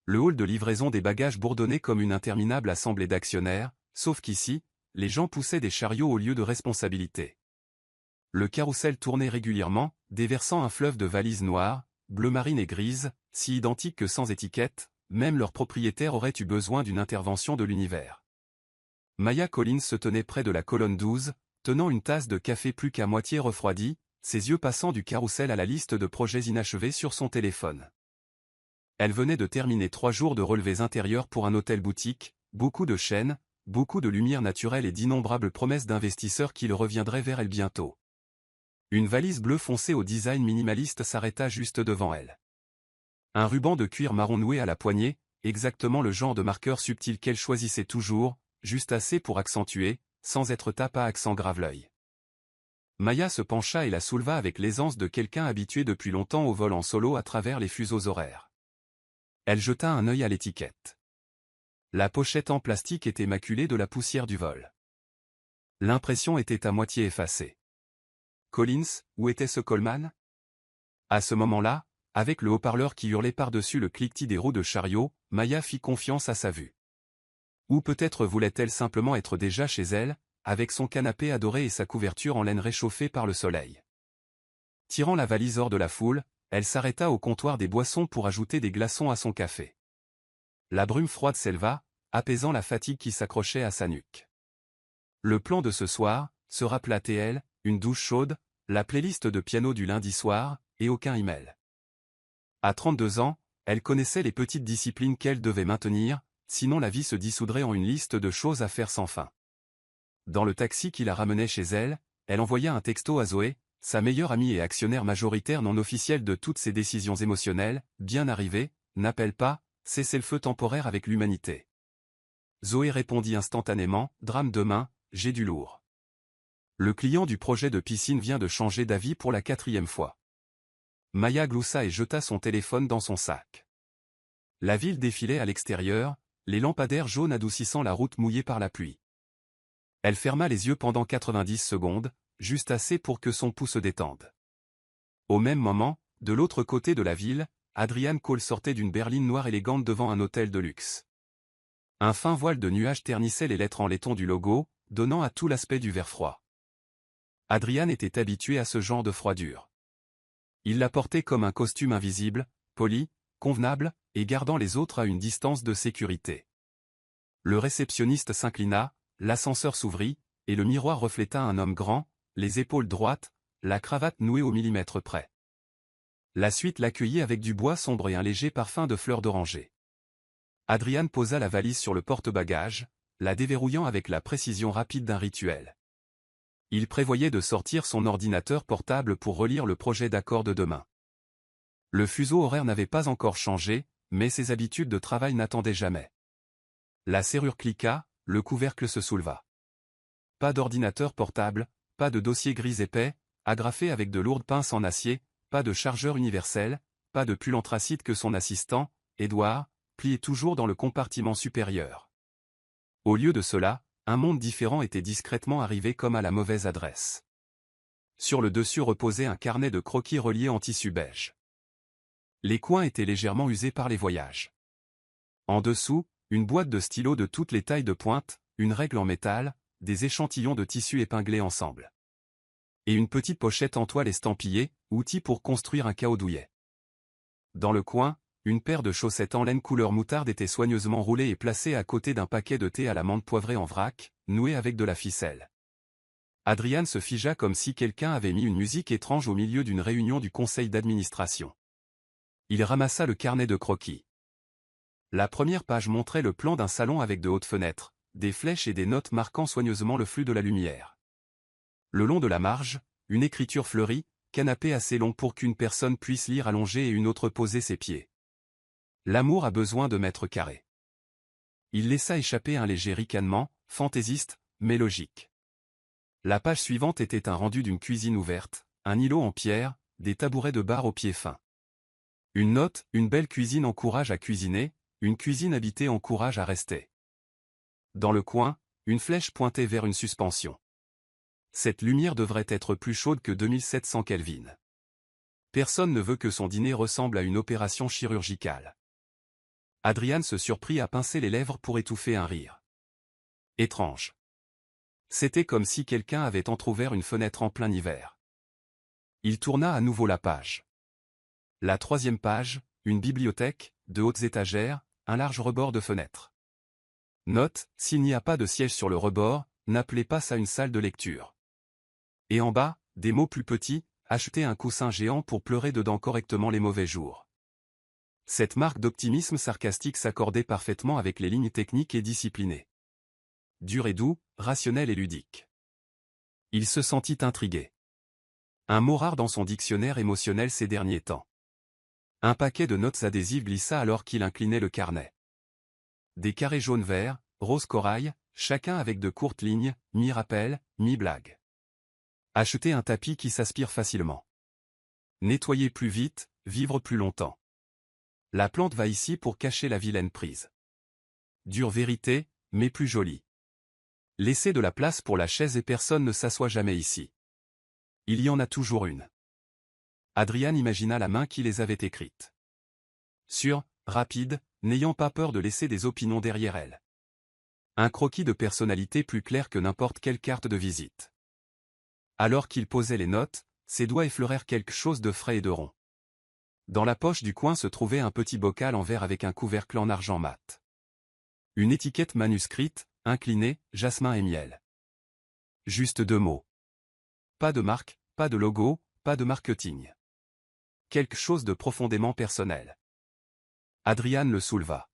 Le hall de livraison des bagages bourdonnait comme une interminable assemblée d'actionnaires, sauf qu'ici, les gens poussaient des chariots au lieu de responsabilité. Le carrousel tournait régulièrement, déversant un fleuve de valises noires, bleu marine et grises, si identiques que sans étiquette, même leurs propriétaires auraient eu besoin d'une intervention de l'univers. Maya Collins se tenait près de la colonne 12, tenant une tasse de café plus qu'à moitié refroidie, ses yeux passant du carrousel à la liste de projets inachevés sur son téléphone. Elle venait de terminer 3 jours de relevés intérieurs pour un hôtel-boutique, beaucoup de chaînes, beaucoup de lumière naturelle et d'innombrables promesses d'investisseurs qui le reviendraient vers elle bientôt. Une valise bleue foncée au design minimaliste s'arrêta juste devant elle. Un ruban de cuir marron noué à la poignée, exactement le genre de marqueur subtil qu'elle choisissait toujours, juste assez pour accentuer, sans être tape à accent grave l'œil. Maya se pencha et la souleva avec l'aisance de quelqu'un habitué depuis longtemps au vol en solo à travers les fuseaux horaires. Elle jeta un œil à l'étiquette. La pochette en plastique était maculée de la poussière du vol. L'impression était à moitié effacée. Collins, où était ce Coleman? À ce moment-là, avec le haut-parleur qui hurlait par-dessus le cliquetis des roues de chariot, Maya fit confiance à sa vue. Ou peut-être voulait-elle simplement être déjà chez elle, avec son canapé adoré et sa couverture en laine réchauffée par le soleil. Tirant la valise hors de la foule, elle s'arrêta au comptoir des boissons pour ajouter des glaçons à son café. La brume froide s'éleva, apaisant la fatigue qui s'accrochait à sa nuque. Le plan de ce soir, se rappela-t-elle, une douche chaude, la playlist de piano du lundi soir, et aucun email. À 32 ans, elle connaissait les petites disciplines qu'elle devait maintenir, sinon la vie se dissoudrait en une liste de choses à faire sans fin. Dans le taxi qui la ramenait chez elle, elle envoya un texto à Zoé, sa meilleure amie et actionnaire majoritaire non officielle de toutes ses décisions émotionnelles, bien arrivée, n'appelle pas, cessez-le-feu temporaire avec l'humanité. Zoé répondit instantanément, drame demain, j'ai du lourd. Le client du projet de piscine vient de changer d'avis pour la 4e fois. Maya gloussa et jeta son téléphone dans son sac. La ville défilait à l'extérieur, les lampadaires jaunes adoucissant la route mouillée par la pluie. Elle ferma les yeux pendant 90 secondes, juste assez pour que son pouls se détende. Au même moment, de l'autre côté de la ville, Adrian Cole sortait d'une berline noire élégante devant un hôtel de luxe. Un fin voile de nuages ternissait les lettres en laiton du logo, donnant à tout l'aspect du verre froid. Adrian était habitué à ce genre de froidure. Il la portait comme un costume invisible, poli, convenable, et gardant les autres à une distance de sécurité. Le réceptionniste s'inclina, l'ascenseur s'ouvrit, et le miroir refléta un homme grand, les épaules droites, la cravate nouée au millimètre près. La suite l'accueillit avec du bois sombre et un léger parfum de fleurs d'oranger. Adrian posa la valise sur le porte-bagages, la déverrouillant avec la précision rapide d'un rituel. Il prévoyait de sortir son ordinateur portable pour relire le projet d'accord de demain. Le fuseau horaire n'avait pas encore changé, mais ses habitudes de travail n'attendaient jamais. La serrure cliqua, le couvercle se souleva. Pas d'ordinateur portable, pas de dossier gris épais, agrafé avec de lourdes pinces en acier, pas de chargeur universel, pas de pull anthracite que son assistant, Edouard, pliait toujours dans le compartiment supérieur. Au lieu de cela, un monde différent était discrètement arrivé comme à la mauvaise adresse. Sur le dessus reposait un carnet de croquis relié en tissu beige. Les coins étaient légèrement usés par les voyages. En dessous, une boîte de stylos de toutes les tailles de pointe, une règle en métal, des échantillons de tissu épinglés ensemble. Et une petite pochette en toile estampillée, outil pour construire un caoutdouillet. Dans le coin, une paire de chaussettes en laine couleur moutarde était soigneusement roulée et placée à côté d'un paquet de thé à la menthe poivrée en vrac, noué avec de la ficelle. Adrian se figea comme si quelqu'un avait mis une musique étrange au milieu d'une réunion du conseil d'administration. Il ramassa le carnet de croquis. La première page montrait le plan d'un salon avec de hautes fenêtres, des flèches et des notes marquant soigneusement le flux de la lumière. Le long de la marge, une écriture fleurie, canapé assez long pour qu'une personne puisse lire allongée et une autre poser ses pieds. L'amour a besoin de mètres carrés. Il laissa échapper un léger ricanement, fantaisiste, mais logique. La page suivante était un rendu d'une cuisine ouverte, un îlot en pierre, des tabourets de bar aux pieds fins. Une note, une belle cuisine encourage à cuisiner, une cuisine habitée encourage à rester. Dans le coin, une flèche pointait vers une suspension. Cette lumière devrait être plus chaude que 2700 Kelvin. Personne ne veut que son dîner ressemble à une opération chirurgicale. Adrian se surprit à pincer les lèvres pour étouffer un rire. Étrange. C'était comme si quelqu'un avait entrouvert une fenêtre en plein hiver. Il tourna à nouveau la page. La 3e page, une bibliothèque, de hautes étagères, un large rebord de fenêtre. Note, s'il n'y a pas de siège sur le rebord, n'appelez pas ça une salle de lecture. Et en bas, des mots plus petits, achetez un coussin géant pour pleurer dedans correctement les mauvais jours. Cette marque d'optimisme sarcastique s'accordait parfaitement avec les lignes techniques et disciplinées. Dur et doux, rationnel et ludique. Il se sentit intrigué. Un mot rare dans son dictionnaire émotionnel ces derniers temps. Un paquet de notes adhésives glissa alors qu'il inclinait le carnet. Des carrés jaune-vert, rose corail, chacun avec de courtes lignes, mi-rappel, mi-blague. Acheter un tapis qui s'aspire facilement. Nettoyer plus vite, vivre plus longtemps. La plante va ici pour cacher la vilaine prise. Dure vérité, mais plus jolie. Laissez de la place pour la chaise et personne ne s'assoit jamais ici. Il y en a toujours une. Adrian imagina la main qui les avait écrites. Sûre, rapide, n'ayant pas peur de laisser des opinions derrière elle. Un croquis de personnalité plus clair que n'importe quelle carte de visite. Alors qu'il posait les notes, ses doigts effleurèrent quelque chose de frais et de rond. Dans la poche du coin se trouvait un petit bocal en verre avec un couvercle en argent mat. Une étiquette manuscrite, inclinée, jasmin et miel. Juste 2 mots. Pas de marque, pas de logo, pas de marketing. Quelque chose de profondément personnel. Adrian le souleva.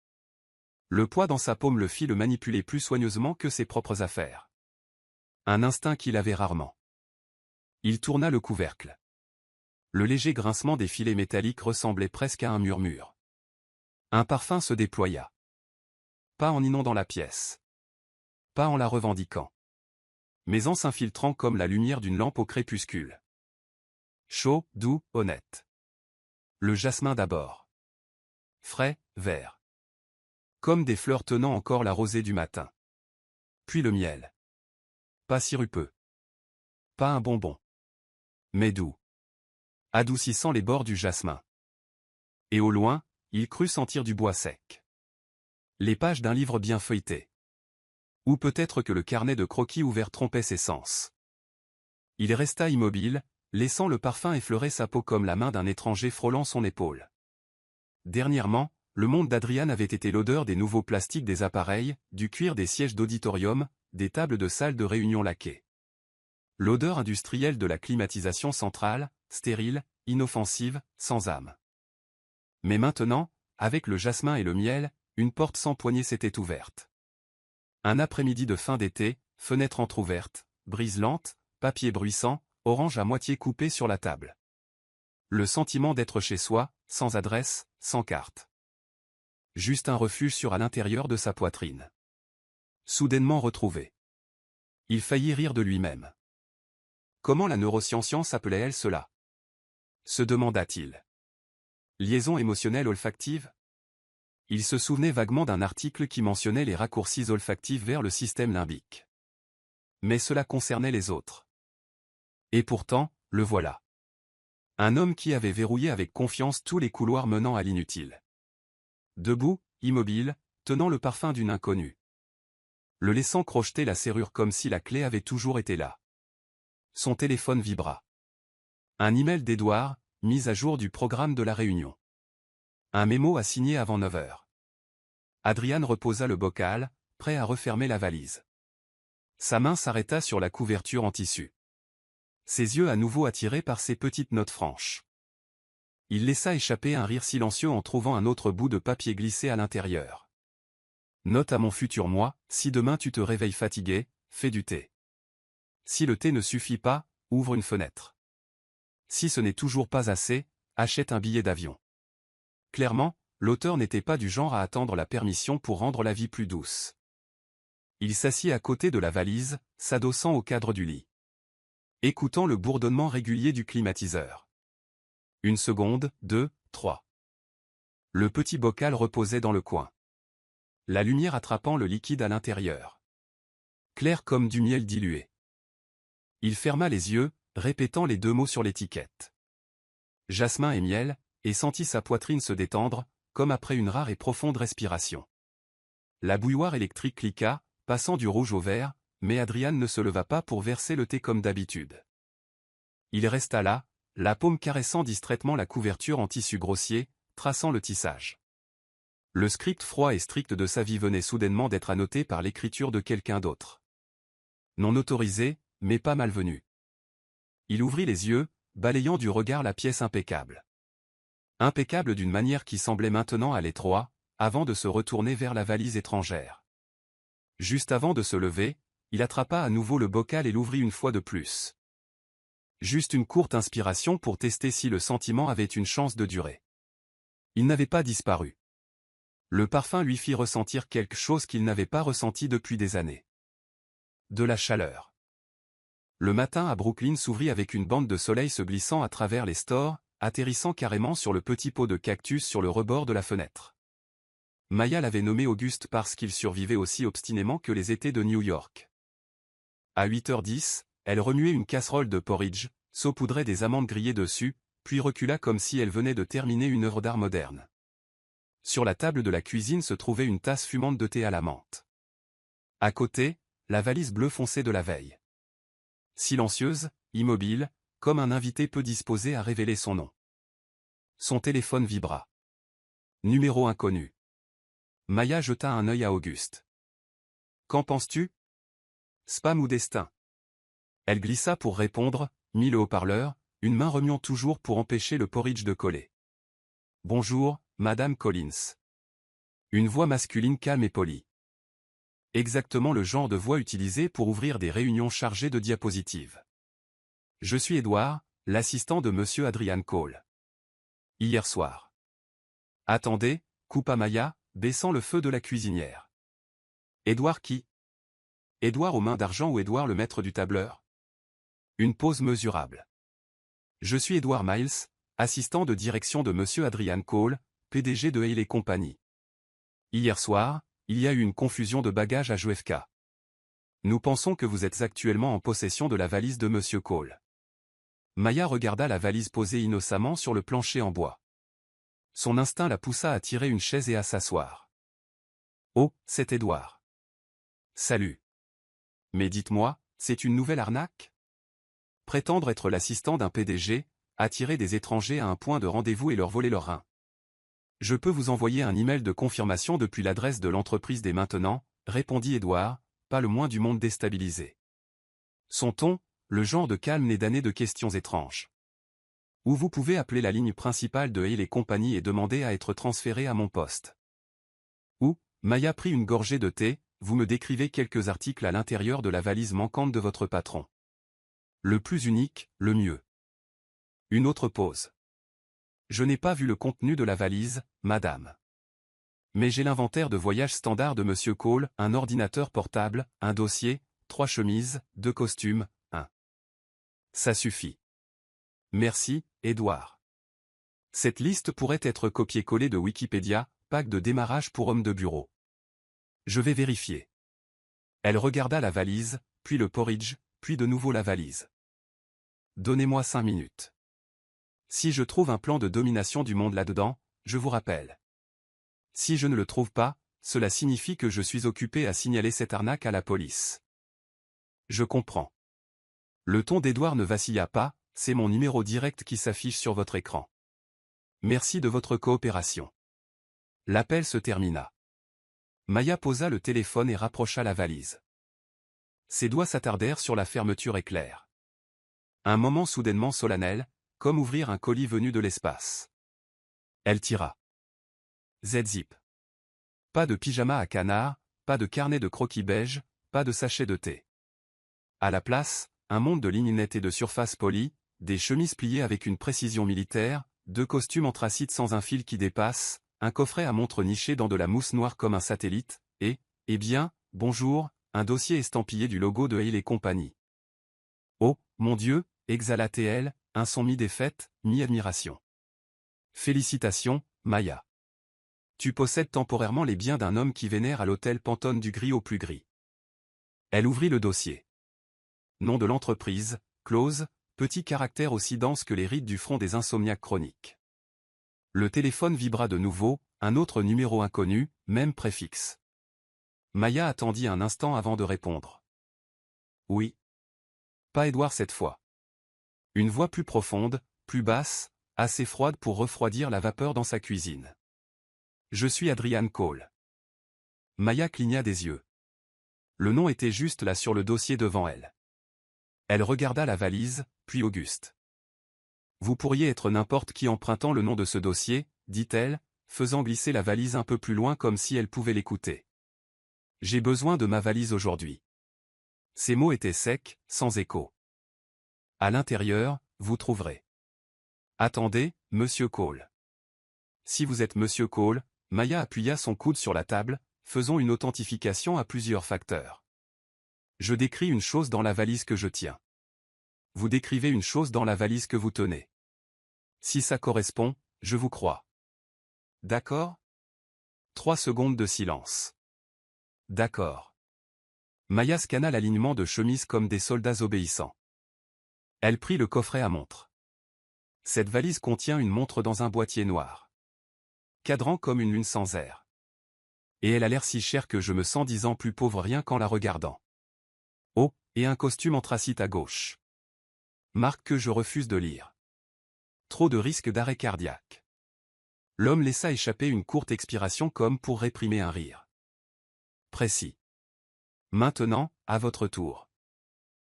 Le poids dans sa paume le fit le manipuler plus soigneusement que ses propres affaires. Un instinct qu'il avait rarement. Il tourna le couvercle. Le léger grincement des filets métalliques ressemblait presque à un murmure. Un parfum se déploya. Pas en inondant la pièce. Pas en la revendiquant. Mais en s'infiltrant comme la lumière d'une lampe au crépuscule. Chaud, doux, honnête. Le jasmin d'abord. Frais, vert. Comme des fleurs tenant encore la rosée du matin. Puis le miel. Pas sirupeux. Pas un bonbon. Mais doux. Adoucissant les bords du jasmin. Et au loin, il crut sentir du bois sec. Les pages d'un livre bien feuilleté. Ou peut-être que le carnet de croquis ouvert trompait ses sens. Il resta immobile, laissant le parfum effleurer sa peau comme la main d'un étranger frôlant son épaule. Dernièrement, le monde d'Adrian avait été l'odeur des nouveaux plastiques des appareils, du cuir des sièges d'auditorium, des tables de salle de réunion laquées. L'odeur industrielle de la climatisation centrale, stérile, inoffensive, sans âme. Mais maintenant, avec le jasmin et le miel, une porte sans poignée s'était ouverte. Un après-midi de fin d'été, fenêtre entr'ouverte, brise lente, papier bruissant, orange à moitié coupé sur la table. Le sentiment d'être chez soi, sans adresse, sans carte. Juste un refuge sur à l'intérieur de sa poitrine. Soudainement retrouvé. Il faillit rire de lui-même. Comment la neuroscience appelait-elle cela? Se demanda-t-il. Liaison émotionnelle olfactive? Il se souvenait vaguement d'un article qui mentionnait les raccourcis olfactifs vers le système limbique. Mais cela concernait les autres. Et pourtant, le voilà. Un homme qui avait verrouillé avec confiance tous les couloirs menant à l'inutile. Debout, immobile, tenant le parfum d'une inconnue. Le laissant crocheter la serrure comme si la clé avait toujours été là. Son téléphone vibra. Un email d'Edouard, mise à jour du programme de la réunion. Un mémo à signer avant 9 heures. Adrian reposa le bocal, prêt à refermer la valise. Sa main s'arrêta sur la couverture en tissu. Ses yeux à nouveau attirés par ces petites notes franches. Il laissa échapper un rire silencieux en trouvant un autre bout de papier glissé à l'intérieur. Note à mon futur moi, si demain tu te réveilles fatigué, fais du thé. Si le thé ne suffit pas, ouvre une fenêtre. Si ce n'est toujours pas assez, achète un billet d'avion. Clairement, l'auteur n'était pas du genre à attendre la permission pour rendre la vie plus douce. Il s'assit à côté de la valise, s'adossant au cadre du lit. Écoutant le bourdonnement régulier du climatiseur. 1 seconde, 2, 3. Le petit bocal reposait dans le coin. La lumière attrapant le liquide à l'intérieur. Clair comme du miel dilué. Il ferma les yeux, répétant les 2 mots sur l'étiquette. Jasmin et miel, et sentit sa poitrine se détendre, comme après une rare et profonde respiration. La bouilloire électrique cliqua, passant du rouge au vert, mais Adrian ne se leva pas pour verser le thé comme d'habitude. Il resta là, la paume caressant distraitement la couverture en tissu grossier, traçant le tissage. Le script froid et strict de sa vie venait soudainement d'être annoté par l'écriture de quelqu'un d'autre. Non autorisé, mais pas malvenu. Il ouvrit les yeux, balayant du regard la pièce impeccable. Impeccable d'une manière qui semblait maintenant à l'étroit, avant de se retourner vers la valise étrangère. Juste avant de se lever, il attrapa à nouveau le bocal et l'ouvrit une fois de plus. Juste une courte inspiration pour tester si le sentiment avait une chance de durer. Il n'avait pas disparu. Le parfum lui fit ressentir quelque chose qu'il n'avait pas ressenti depuis des années. De la chaleur. Le matin à Brooklyn s'ouvrit avec une bande de soleil se glissant à travers les stores, atterrissant carrément sur le petit pot de cactus sur le rebord de la fenêtre. Maya l'avait nommé Auguste parce qu'il survivait aussi obstinément que les étés de New York. À 8h10, elle remuait une casserole de porridge, saupoudrait des amandes grillées dessus, puis recula comme si elle venait de terminer une œuvre d'art moderne. Sur la table de la cuisine se trouvait une tasse fumante de thé à la menthe. À côté, la valise bleue foncé de la veille. Silencieuse, immobile, comme un invité peu disposé à révéler son nom. Son téléphone vibra. Numéro inconnu. Maya jeta un œil à Auguste. Qu'en penses-tu? Spam ou destin? Elle glissa pour répondre, mit le haut-parleur, une main remuant toujours pour empêcher le porridge de coller. Bonjour, Madame Collins. Une voix masculine calme et polie. Exactement le genre de voix utilisée pour ouvrir des réunions chargées de diapositives. Je suis Edward, l'assistant de Monsieur Adrian Cole. Hier soir. Attendez, coupa Maya, baissant le feu de la cuisinière. Edward qui? Edward aux mains d'argent ou Edward le maître du tableur? Une pause mesurable. Je suis Edward Miles, assistant de direction de Monsieur Adrian Cole, PDG de Haley Company. Hier soir, il y a eu une confusion de bagages à JFK. Nous pensons que vous êtes actuellement en possession de la valise de Monsieur Cole. Maya regarda la valise posée innocemment sur le plancher en bois. Son instinct la poussa à tirer une chaise et à s'asseoir. Oh, c'est Edward. Salut. Mais dites-moi, c'est une nouvelle arnaque? Prétendre être l'assistant d'un PDG, attirer des étrangers à un point de rendez-vous et leur voler leurs reins. Je peux vous envoyer un email de confirmation depuis l'adresse de l'entreprise dès maintenant, répondit Edward, pas le moins du monde déstabilisé. Son ton, le genre de calme né d'années de questions étranges. Ou vous pouvez appeler la ligne principale de Haley Company et demander à être transféré à mon poste. Ou, Maya prit une gorgée de thé, vous me décrivez quelques articles à l'intérieur de la valise manquante de votre patron. Le plus unique, le mieux. Une autre pause. Je n'ai pas vu le contenu de la valise, madame. Mais j'ai l'inventaire de voyage standard de Monsieur Cole, un ordinateur portable, un dossier, 3 chemises, 2 costumes, 1. Ça suffit. Merci, Edward. Cette liste pourrait être copiée-collée de Wikipédia, pack de démarrage pour homme de bureau. Je vais vérifier. Elle regarda la valise, puis le porridge, puis de nouveau la valise. Donnez-moi 5 minutes. Si je trouve un plan de domination du monde là-dedans, je vous rappelle. Si je ne le trouve pas, cela signifie que je suis occupé à signaler cette arnaque à la police. Je comprends. Le ton d'Edward ne vacilla pas, c'est mon numéro direct qui s'affiche sur votre écran. Merci de votre coopération. L'appel se termina. Maya posa le téléphone et rapprocha la valise. Ses doigts s'attardèrent sur la fermeture éclair. Un moment soudainement solennel, comme ouvrir un colis venu de l'espace. Elle tira. Z-zip. Pas de pyjama à canard, pas de carnet de croquis beige, pas de sachet de thé. À la place, un monde de lignes nettes et de surfaces polies, des chemises pliées avec une précision militaire, 2 costumes anthracite sans un fil qui dépasse, un coffret à montre niché dans de la mousse noire comme un satellite, et, eh bien, bonjour, un dossier estampillé du logo de Haley Company. Oh, mon Dieu, exhala T.L., un son mi-défaite, mi-admiration. Félicitations, Maya. Tu possèdes temporairement les biens d'un homme qui vénère à l'hôtel Pantone du gris au plus gris. Elle ouvrit le dossier. Nom de l'entreprise, clause, petit caractère aussi dense que les rides du front des insomniaques chroniques. Le téléphone vibra de nouveau, un autre numéro inconnu, même préfixe. Maya attendit un instant avant de répondre. Oui. Pas Edouard cette fois. Une voix plus profonde, plus basse, assez froide pour refroidir la vapeur dans sa cuisine. Je suis Adrian Cole. Maya cligna des yeux. Le nom était juste là sur le dossier devant elle. Elle regarda la valise, puis Auguste. Vous pourriez être n'importe qui empruntant le nom de ce dossier, dit-elle, faisant glisser la valise un peu plus loin comme si elle pouvait l'écouter. J'ai besoin de ma valise aujourd'hui. Ces mots étaient secs, sans écho. À l'intérieur, vous trouverez. Attendez, Monsieur Cole. Si vous êtes Monsieur Cole, Maya appuya son coude sur la table, faisant une authentification à plusieurs facteurs. Je décris une chose dans la valise que je tiens. Vous décrivez une chose dans la valise que vous tenez. Si ça correspond, je vous crois. D'accord? 3 secondes de silence. D'accord. Maya scanna l'alignement de chemises comme des soldats obéissants. Elle prit le coffret à montre. Cette valise contient une montre dans un boîtier noir. Cadran comme une lune sans air. Et elle a l'air si chère que je me sens 10 ans plus pauvre rien qu'en la regardant. Oh, et un costume anthracite à gauche. Marque que je refuse de lire. Trop de risque d'arrêt cardiaque. L'homme laissa échapper une courte expiration comme pour réprimer un rire. Précis. Maintenant, à votre tour.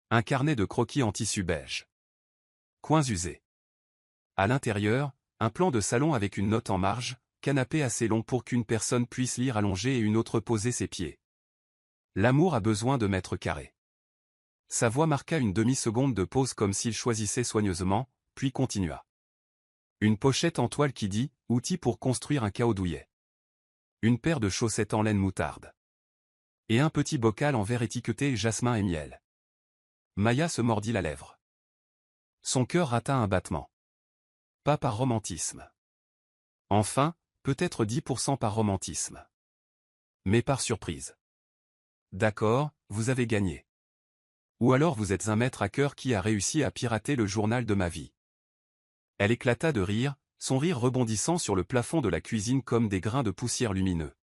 Un carnet de croquis en tissu beige. Coins usés. À l'intérieur, un plan de salon avec une note en marge, canapé assez long pour qu'une personne puisse lire allongée et une autre poser ses pieds. L'amour a besoin de mètres carrés. Sa voix marqua une demi-seconde de pause comme s'il choisissait soigneusement, puis continua. Une pochette en toile qui dit « Outils pour construire un chaos douillet ». Une paire de chaussettes en laine moutarde. Et un petit bocal en verre étiqueté jasmin et miel. Maya se mordit la lèvre. Son cœur rata un battement. Pas par romantisme. Enfin, peut-être 10% par romantisme. Mais par surprise. D'accord, vous avez gagné. Ou alors vous êtes un maître à cœur qui a réussi à pirater le journal de ma vie. Elle éclata de rire, son rire rebondissant sur le plafond de la cuisine comme des grains de poussière lumineux.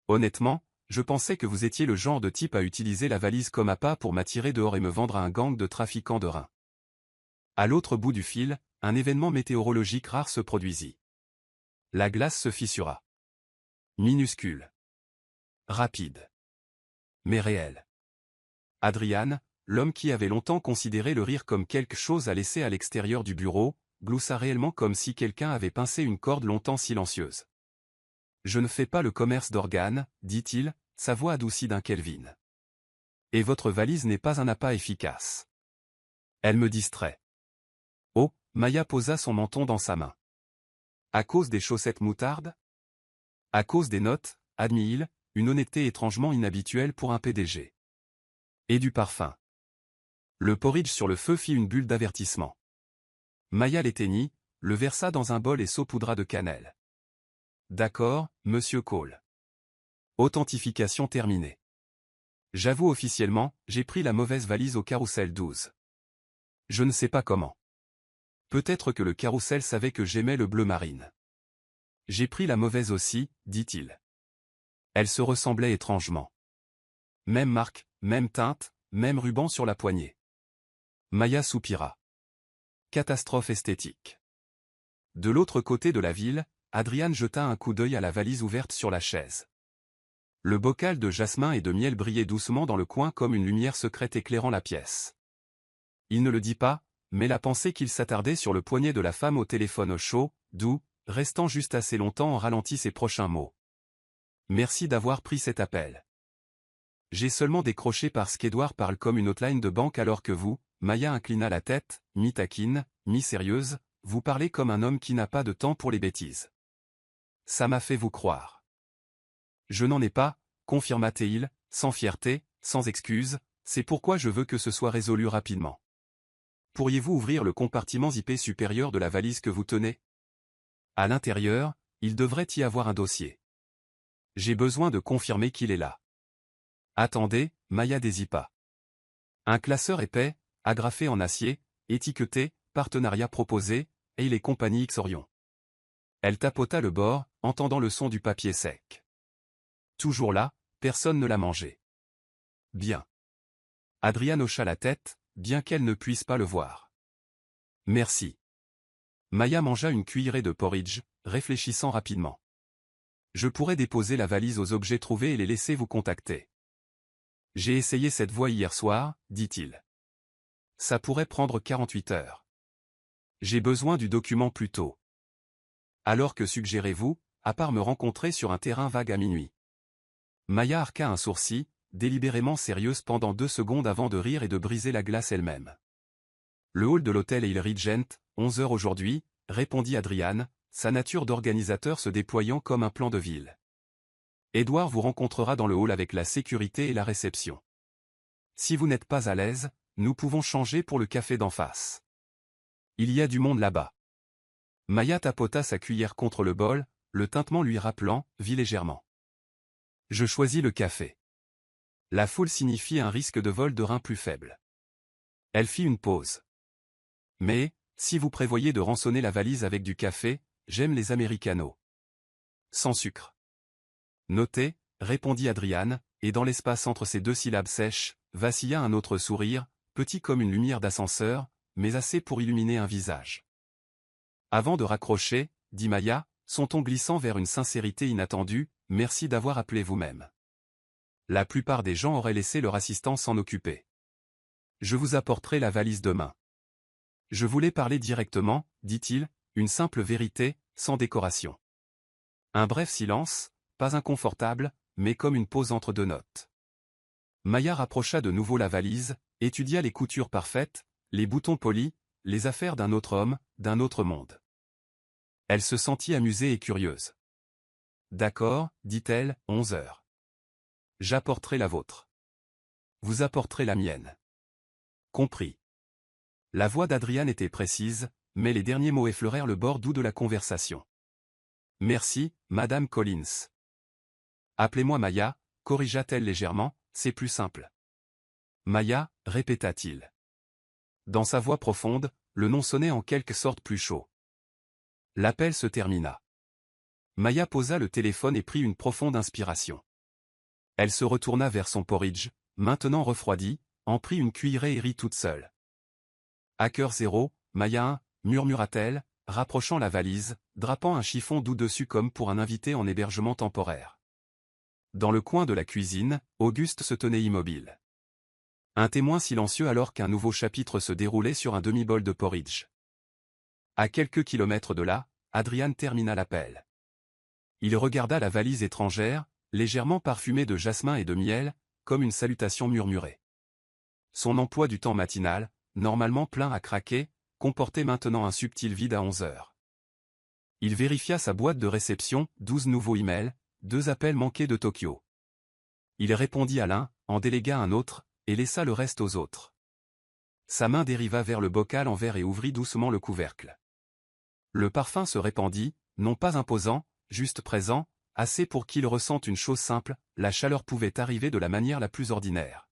Honnêtement, je pensais que vous étiez le genre de type à utiliser la valise comme appât pour m'attirer dehors et me vendre à un gang de trafiquants de reins. À l'autre bout du fil, un événement météorologique rare se produisit. La glace se fissura. Minuscule. Rapide. Mais réel. Adrian, l'homme qui avait longtemps considéré le rire comme quelque chose à laisser à l'extérieur du bureau, gloussa réellement comme si quelqu'un avait pincé une corde longtemps silencieuse. Je ne fais pas le commerce d'organes, dit-il, sa voix adoucie d'un Kelvin. Et votre valise n'est pas un appât efficace. Elle me distrait. Oh, Maya posa son menton dans sa main. À cause des chaussettes moutarde? À cause des notes, admit-il, une honnêteté étrangement inhabituelle pour un PDG. Et du parfum. Le porridge sur le feu fit une bulle d'avertissement. Maya l'éteignit, le versa dans un bol et saupoudra de cannelle. D'accord, Monsieur Cole. Authentification terminée. J'avoue officiellement, j'ai pris la mauvaise valise au carrousel 12. Je ne sais pas comment. Peut-être que le carrousel savait que j'aimais le bleu marine. J'ai pris la mauvaise aussi, dit-il. Elle se ressemblait étrangement. Même marque, même teinte, même ruban sur la poignée. Maya soupira. Catastrophe esthétique. De l'autre côté de la ville, Adrian jeta un coup d'œil à la valise ouverte sur la chaise. Le bocal de jasmin et de miel brillait doucement dans le coin comme une lumière secrète éclairant la pièce. Il ne le dit pas, mais la pensée qu'il s'attardait sur le poignet de la femme au téléphone chaud, doux, restant juste assez longtemps en ralentit ses prochains mots. Merci d'avoir pris cet appel. J'ai seulement décroché parce qu'Edouard parle comme une hotline de banque alors que vous, Maya inclina la tête, mi-taquine, mi-sérieuse, vous parlez comme un homme qui n'a pas de temps pour les bêtises. Ça m'a fait vous croire. Je n'en ai pas, confirma-t-il, sans fierté, sans excuse, c'est pourquoi je veux que ce soit résolu rapidement. Pourriez-vous ouvrir le compartiment zippé supérieur de la valise que vous tenez? À l'intérieur, il devrait y avoir un dossier. J'ai besoin de confirmer qu'il est là. Attendez, Maya désipa. Un classeur épais, agrafé en acier, étiqueté, partenariat proposé, et les compagnies X Orion. Elle tapota le bord, entendant le son du papier sec. Toujours là, personne ne l'a mangé. Bien. Adriane hocha la tête, bien qu'elle ne puisse pas le voir. Merci. Maya mangea une cuillerée de porridge, réfléchissant rapidement. Je pourrais déposer la valise aux objets trouvés et les laisser vous contacter. J'ai essayé cette voie hier soir, dit-il. Ça pourrait prendre 48 heures. J'ai besoin du document plus tôt. Alors que suggérez-vous, à part me rencontrer sur un terrain vague à minuit? Maya arqua un sourcil, délibérément sérieuse pendant 2 secondes avant de rire et de briser la glace elle-même. Le hall de l'hôtel Hill Regent, 11 heures aujourd'hui, répondit Adriane, sa nature d'organisateur se déployant comme un plan de ville. Édouard vous rencontrera dans le hall avec la sécurité et la réception. Si vous n'êtes pas à l'aise, nous pouvons changer pour le café d'en face. Il y a du monde là-bas. Maya tapota sa cuillère contre le bol, le tintement lui rappelant, vit légèrement. Je choisis le café. La foule signifie un risque de vol de rein plus faible. Elle fit une pause. Mais, si vous prévoyez de rançonner la valise avec du café, j'aime les americanos. Sans sucre. Notez, répondit Adriane, et dans l'espace entre ces 2 syllabes sèches, vacilla un autre sourire, petit comme une lumière d'ascenseur, mais assez pour illuminer un visage. Avant de raccrocher, dit Maya, son ton glissant vers une sincérité inattendue, merci d'avoir appelé vous-même. La plupart des gens auraient laissé leur assistant s'en occuper. Je vous apporterai la valise demain. Je voulais parler directement, dit-il, une simple vérité, sans décoration. Un bref silence, pas inconfortable, mais comme une pause entre 2 notes. Maya rapprocha de nouveau la valise, étudia les coutures parfaites, les boutons polis, les affaires d'un autre homme, d'un autre monde. Elle se sentit amusée et curieuse. D'accord, dit-elle, 11 heures. J'apporterai la vôtre. Vous apporterez la mienne. Compris. La voix d'Adriane était précise, mais les derniers mots effleurèrent le bord doux de la conversation. Merci, Madame Collins. Appelez-moi Maya, corrigea-t-elle légèrement, c'est plus simple. Maya, répéta-t-il. Dans sa voix profonde, le nom sonnait en quelque sorte plus chaud. L'appel se termina. Maya posa le téléphone et prit une profonde inspiration. Elle se retourna vers son porridge, maintenant refroidi, en prit une cuillerée et rit toute seule. Hacker 0, Maya 1, murmura-t-elle, rapprochant la valise, drapant un chiffon doux dessus comme pour un invité en hébergement temporaire. Dans le coin de la cuisine, Auguste se tenait immobile. Un témoin silencieux alors qu'un nouveau chapitre se déroulait sur un demi-bol de porridge. À quelques kilomètres de là, Adriane termina l'appel. Il regarda la valise étrangère, légèrement parfumée de jasmin et de miel, comme une salutation murmurée. Son emploi du temps matinal, normalement plein à craquer, comportait maintenant un subtil vide à 11 heures. Il vérifia sa boîte de réception, 12 nouveaux emails, 2 appels manqués de Tokyo. Il répondit à l'un, en délégua un autre, et laissa le reste aux autres. Sa main dériva vers le bocal en verre et ouvrit doucement le couvercle. Le parfum se répandit, non pas imposant, juste présent, assez pour qu'il ressente une chose simple, la chaleur pouvait arriver de la manière la plus ordinaire.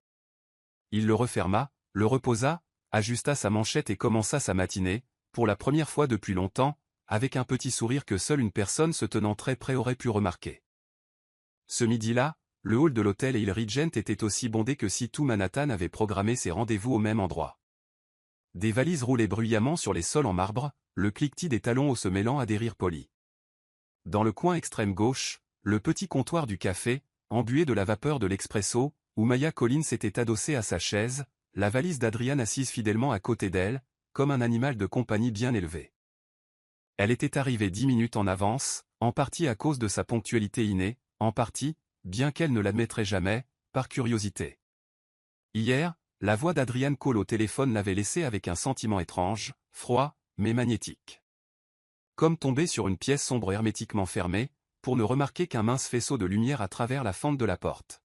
Il le referma, le reposa, ajusta sa manchette et commença sa matinée, pour la première fois depuis longtemps, avec un petit sourire que seule une personne se tenant très près aurait pu remarquer. Ce midi-là, le hall de l'hôtel Hill Regent était aussi bondé que si tout Manhattan avait programmé ses rendez-vous au même endroit. Des valises roulaient bruyamment sur les sols en marbre, le cliquetis des talons hauts se mêlant à des rires polis. Dans le coin extrême gauche, le petit comptoir du café, embué de la vapeur de l'expresso, où Maya Collins était adossée à sa chaise, la valise d'Adriane assise fidèlement à côté d'elle, comme un animal de compagnie bien élevé. Elle était arrivée 10 minutes en avance, en partie à cause de sa ponctualité innée, en partie, bien qu'elle ne l'admettrait jamais, par curiosité. Hier, la voix d'Adriane Cole au téléphone l'avait laissée avec un sentiment étrange, froid, mais magnétique. Comme tombée sur une pièce sombre hermétiquement fermée, pour ne remarquer qu'un mince faisceau de lumière à travers la fente de la porte.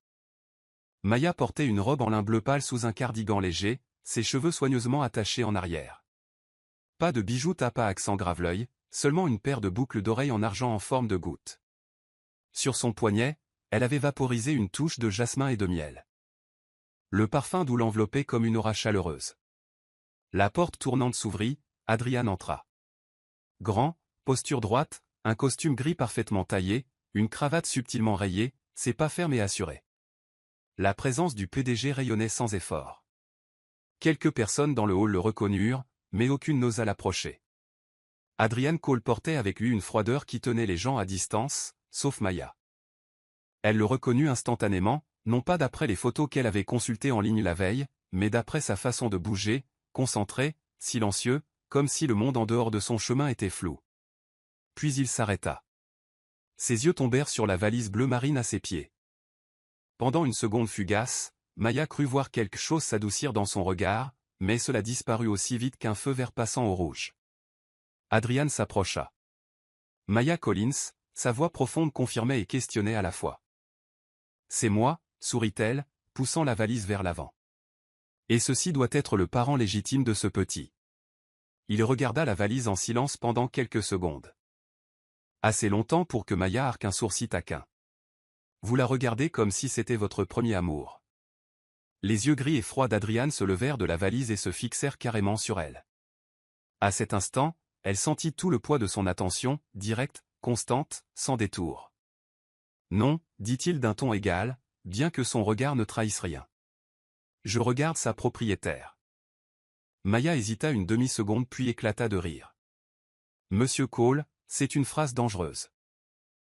Maya portait une robe en lin bleu pâle sous un cardigan léger, ses cheveux soigneusement attachés en arrière. Pas de bijoux tapa accent grave l'œil, seulement une paire de boucles d'oreilles en argent en forme de goutte. Sur son poignet, elle avait vaporisé une touche de jasmin et de miel. Le parfum doux l'enveloppait comme une aura chaleureuse. La porte tournante s'ouvrit, Adriane entra. Grand, posture droite, un costume gris parfaitement taillé, une cravate subtilement rayée, ses pas fermes et assurés. La présence du PDG rayonnait sans effort. Quelques personnes dans le hall le reconnurent, mais aucune n'osa l'approcher. Adrian Cole portait avec lui une froideur qui tenait les gens à distance, sauf Maya. Elle le reconnut instantanément, non pas d'après les photos qu'elle avait consultées en ligne la veille, mais d'après sa façon de bouger, concentré, silencieux, comme si le monde en dehors de son chemin était flou. Puis il s'arrêta. Ses yeux tombèrent sur la valise bleu marine à ses pieds. Pendant une seconde fugace, Maya crut voir quelque chose s'adoucir dans son regard, mais cela disparut aussi vite qu'un feu vert passant au rouge. Adrian s'approcha. Maya Collins, sa voix profonde confirmait et questionnait à la fois. « C'est moi », sourit-elle, poussant la valise vers l'avant. « Et ceci doit être le parent légitime de ce petit. » Il regarda la valise en silence pendant quelques secondes. Assez longtemps pour que Maya arque un sourcil taquin. Vous la regardez comme si c'était votre premier amour. Les yeux gris et froids d'Adrian se levèrent de la valise et se fixèrent carrément sur elle. À cet instant, elle sentit tout le poids de son attention, directe, constante, sans détour. Non, dit-il d'un ton égal, bien que son regard ne trahisse rien. Je regarde sa propriétaire. Maya hésita une demi-seconde puis éclata de rire. Monsieur Cole, c'est une phrase dangereuse.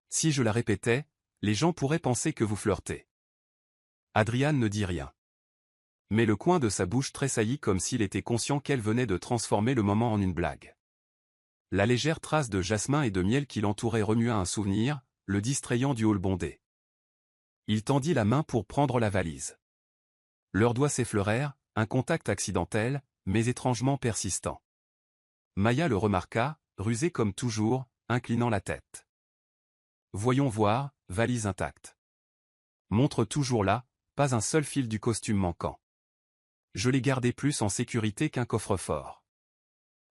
Si je la répétais, les gens pourraient penser que vous flirtez. Adrian ne dit rien. Mais le coin de sa bouche tressaillit comme s'il était conscient qu'elle venait de transformer le moment en une blague. La légère trace de jasmin et de miel qui l'entourait remua un souvenir, le distrayant du hall bondé. Il tendit la main pour prendre la valise. Leurs doigts s'effleurèrent, un contact accidentel, mais étrangement persistant. Maya le remarqua, rusé comme toujours, inclinant la tête. Voyons voir, valise intacte. Montre toujours là, pas un seul fil du costume manquant. Je l'ai gardé plus en sécurité qu'un coffre-fort.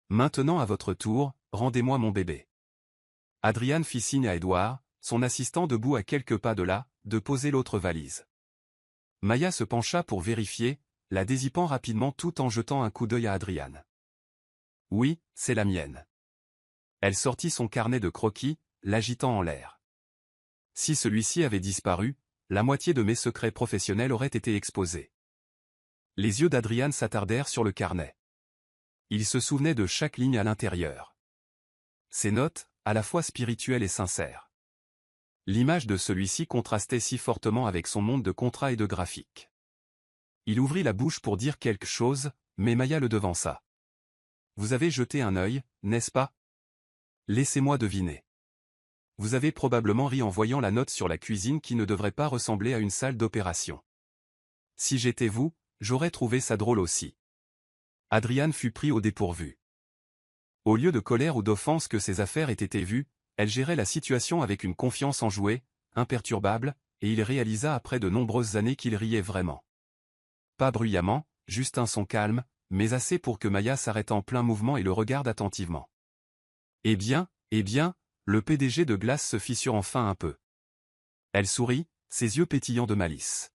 Maintenant à votre tour, rendez-moi mon bébé. Adrian fit signe à Edward, son assistant debout à quelques pas de là, de poser l'autre valise. Maya se pencha pour vérifier, la dézippant rapidement tout en jetant un coup d'œil à Adrian. Oui, c'est la mienne. Elle sortit son carnet de croquis, l'agitant en l'air. Si celui-ci avait disparu, la moitié de mes secrets professionnels auraient été exposés. Les yeux d'Adrian s'attardèrent sur le carnet. Il se souvenait de chaque ligne à l'intérieur. Ses notes, à la fois spirituelles et sincères. L'image de celui-ci contrastait si fortement avec son monde de contrats et de graphiques. Il ouvrit la bouche pour dire quelque chose, mais Maya le devança. Vous avez jeté un œil, n'est-ce pas? Laissez-moi deviner. Vous avez probablement ri en voyant la note sur la cuisine qui ne devrait pas ressembler à une salle d'opération. Si j'étais vous, j'aurais trouvé ça drôle aussi. Adrian fut pris au dépourvu. Au lieu de colère ou d'offense que ses affaires aient été vues, elle gérait la situation avec une confiance enjouée, imperturbable, et il réalisa après de nombreuses années qu'il riait vraiment. Pas bruyamment, juste un son calme, mais assez pour que Maya s'arrête en plein mouvement et le regarde attentivement. Eh bien, le PDG de Glace se fissure enfin un peu. Elle sourit, ses yeux pétillants de malice.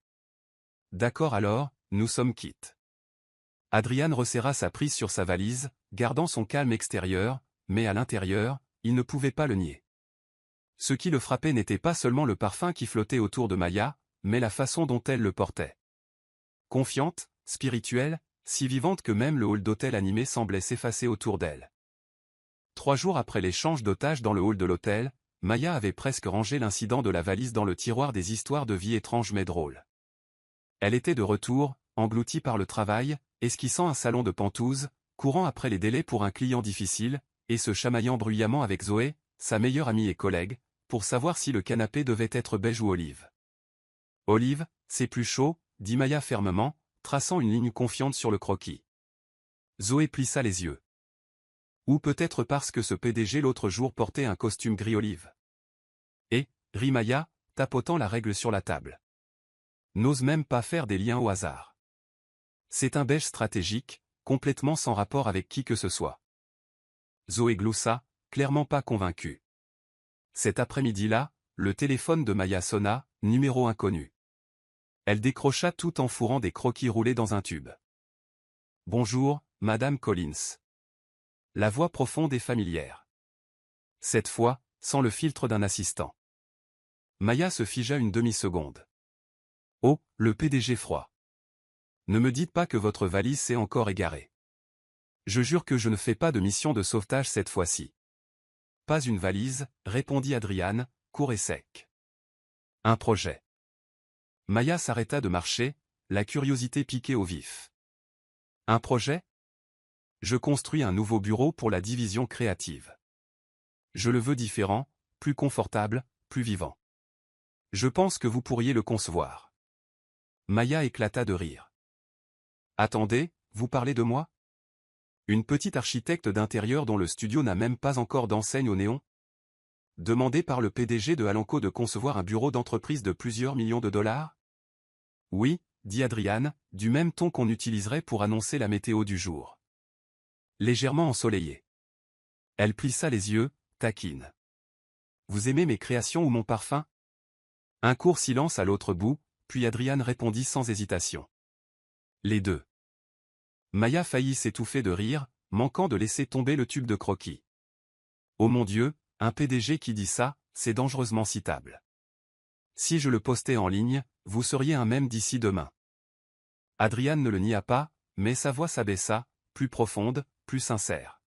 D'accord alors, nous sommes quittes. Adrian resserra sa prise sur sa valise, gardant son calme extérieur, mais à l'intérieur, il ne pouvait pas le nier. Ce qui le frappait n'était pas seulement le parfum qui flottait autour de Maya, mais la façon dont elle le portait. Confiante, spirituelle, si vivante que même le hall d'hôtel animé semblait s'effacer autour d'elle. 3 jours après l'échange d'otages dans le hall de l'hôtel, Maya avait presque rangé l'incident de la valise dans le tiroir des histoires de vie étranges mais drôles. Elle était de retour, engloutie par le travail, esquissant un salon de pentouses, courant après les délais pour un client difficile, et se chamaillant bruyamment avec Zoé, sa meilleure amie et collègue, pour savoir si le canapé devait être beige ou olive. Olive, c'est plus chaud, dit Maya fermement, traçant une ligne confiante sur le croquis. Zoé plissa les yeux. Ou peut-être parce que ce PDG l'autre jour portait un costume gris-olive. Et, rit Maya, tapotant la règle sur la table. N'ose même pas faire des liens au hasard. C'est un beige stratégique, complètement sans rapport avec qui que ce soit. Zoé gloussa, clairement pas convaincue. Cet après-midi-là, le téléphone de Maya sonna, numéro inconnu. Elle décrocha tout en fourrant des croquis roulés dans un tube. Bonjour, Madame Collins. La voix profonde et familière. Cette fois, sans le filtre d'un assistant. Maya se figea une demi-seconde. Oh, le PDG froid. Ne me dites pas que votre valise s'est encore égarée. Je jure que je ne fais pas de mission de sauvetage cette fois-ci. Pas une valise, répondit Adrian, court et sec. Un projet. Maya s'arrêta de marcher, la curiosité piquée au vif. Un projet? Je construis un nouveau bureau pour la division créative. Je le veux différent, plus confortable, plus vivant. Je pense que vous pourriez le concevoir. Maya éclata de rire. Attendez, vous parlez de moi? Une petite architecte d'intérieur dont le studio n'a même pas encore d'enseigne au néon? Demandé par le PDG de Alanco de concevoir un bureau d'entreprise de plusieurs millions de dollars? Oui, dit Adrian, du même ton qu'on utiliserait pour annoncer la météo du jour. Légèrement ensoleillé. Elle plissa les yeux, taquine. Vous aimez mes créations ou mon parfum? Un court silence à l'autre bout, puis Adrian répondit sans hésitation. Les deux. Maya faillit s'étouffer de rire, manquant de laisser tomber le tube de croquis. Oh mon Dieu, un PDG qui dit ça, c'est dangereusement citable. Si je le postais en ligne, vous seriez un mème d'ici demain. Adrian ne le nia pas, mais sa voix s'abaissa, plus profonde, plus sincère.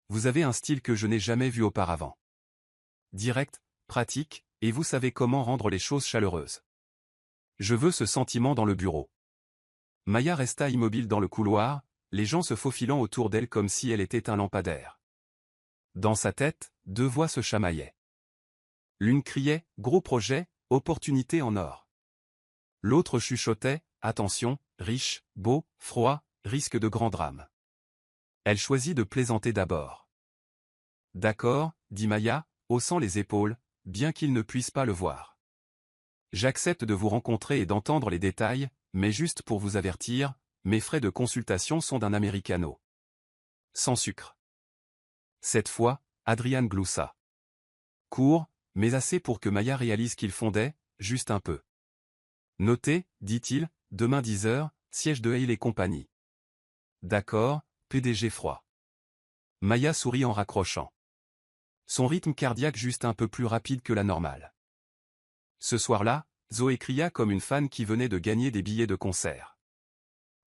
Vous avez un style que je n'ai jamais vu auparavant. Direct, pratique, et vous savez comment rendre les choses chaleureuses. Je veux ce sentiment dans le bureau. Maya resta immobile dans le couloir, les gens se faufilant autour d'elle comme si elle était un lampadaire. Dans sa tête, deux voix se chamaillaient. L'une criait « Gros projet, opportunité en or ». L'autre chuchotait « Attention, riche, beau, froid, risque de grand drame ». Elle choisit de plaisanter d'abord. « D'accord, » dit Maya, haussant les épaules, bien qu'il ne puisse pas le voir. « J'accepte de vous rencontrer et d'entendre les détails, mais juste pour vous avertir, mes frais de consultation sont d'un americano. Sans sucre. » Cette fois, Adrian gloussa. Court, mais assez pour que Maya réalise qu'il fondait, juste un peu. Notez, dit-il, demain 10h, siège de Hale et compagnie. D'accord, PDG froid. Maya sourit en raccrochant. Son rythme cardiaque juste un peu plus rapide que la normale. Ce soir-là, Zoé cria comme une fan qui venait de gagner des billets de concert.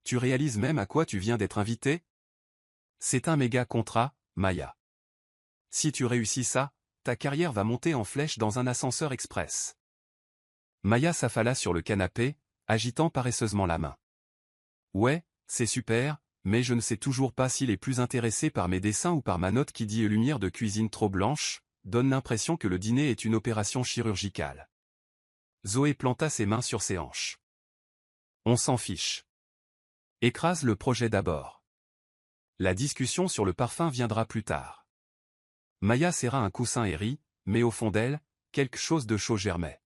Tu réalises même à quoi tu viens d'être invité? C'est un méga contrat, Maya. Si tu réussis ça, ta carrière va monter en flèche dans un ascenseur express. Maya s'affala sur le canapé, agitant paresseusement la main. Ouais, c'est super, mais je ne sais toujours pas s'il est plus intéressé par mes dessins ou par ma note qui dit lumière de cuisine trop blanche, donne l'impression que le dîner est une opération chirurgicale. Zoé planta ses mains sur ses hanches. On s'en fiche. Écrase le projet d'abord. La discussion sur le parfum viendra plus tard. Maya serra un coussin et rit, mais au fond d'elle, quelque chose de chaud germait.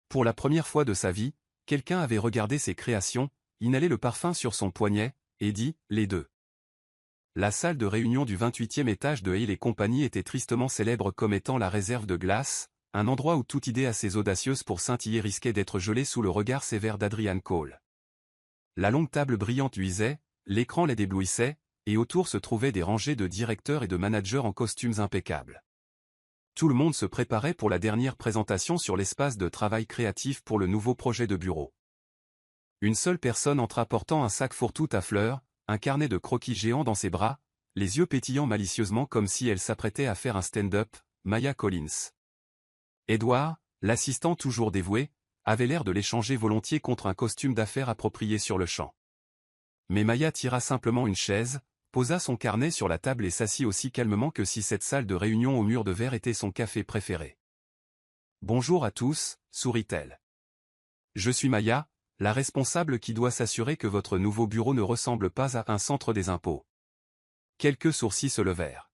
Pour la première fois de sa vie, quelqu'un avait regardé ses créations, inhalé le parfum sur son poignet, et dit « les deux ». La salle de réunion du 28e étage de Hale et compagnie était tristement célèbre comme étant la réserve de glace, un endroit où toute idée assez audacieuse pour scintiller risquait d'être gelée sous le regard sévère d'Adrian Cole. La longue table brillante luisait, l'écran les éblouissait, et autour se trouvaient des rangées de directeurs et de managers en costumes impeccables. Tout le monde se préparait pour la dernière présentation sur l'espace de travail créatif pour le nouveau projet de bureau. Une seule personne entra portant un sac fourre-tout à fleurs, un carnet de croquis géant dans ses bras, les yeux pétillant malicieusement comme si elle s'apprêtait à faire un stand-up, Maya Collins. Edward, l'assistant toujours dévoué, avait l'air de l'échanger volontiers contre un costume d'affaires approprié sur le champ. Mais Maya tira simplement une chaise, posa son carnet sur la table et s'assit aussi calmement que si cette salle de réunion au mur de verre était son café préféré. « Bonjour à tous », sourit-elle. « Je suis Maya, la responsable qui doit s'assurer que votre nouveau bureau ne ressemble pas à un centre des impôts. » Quelques sourcils se levèrent.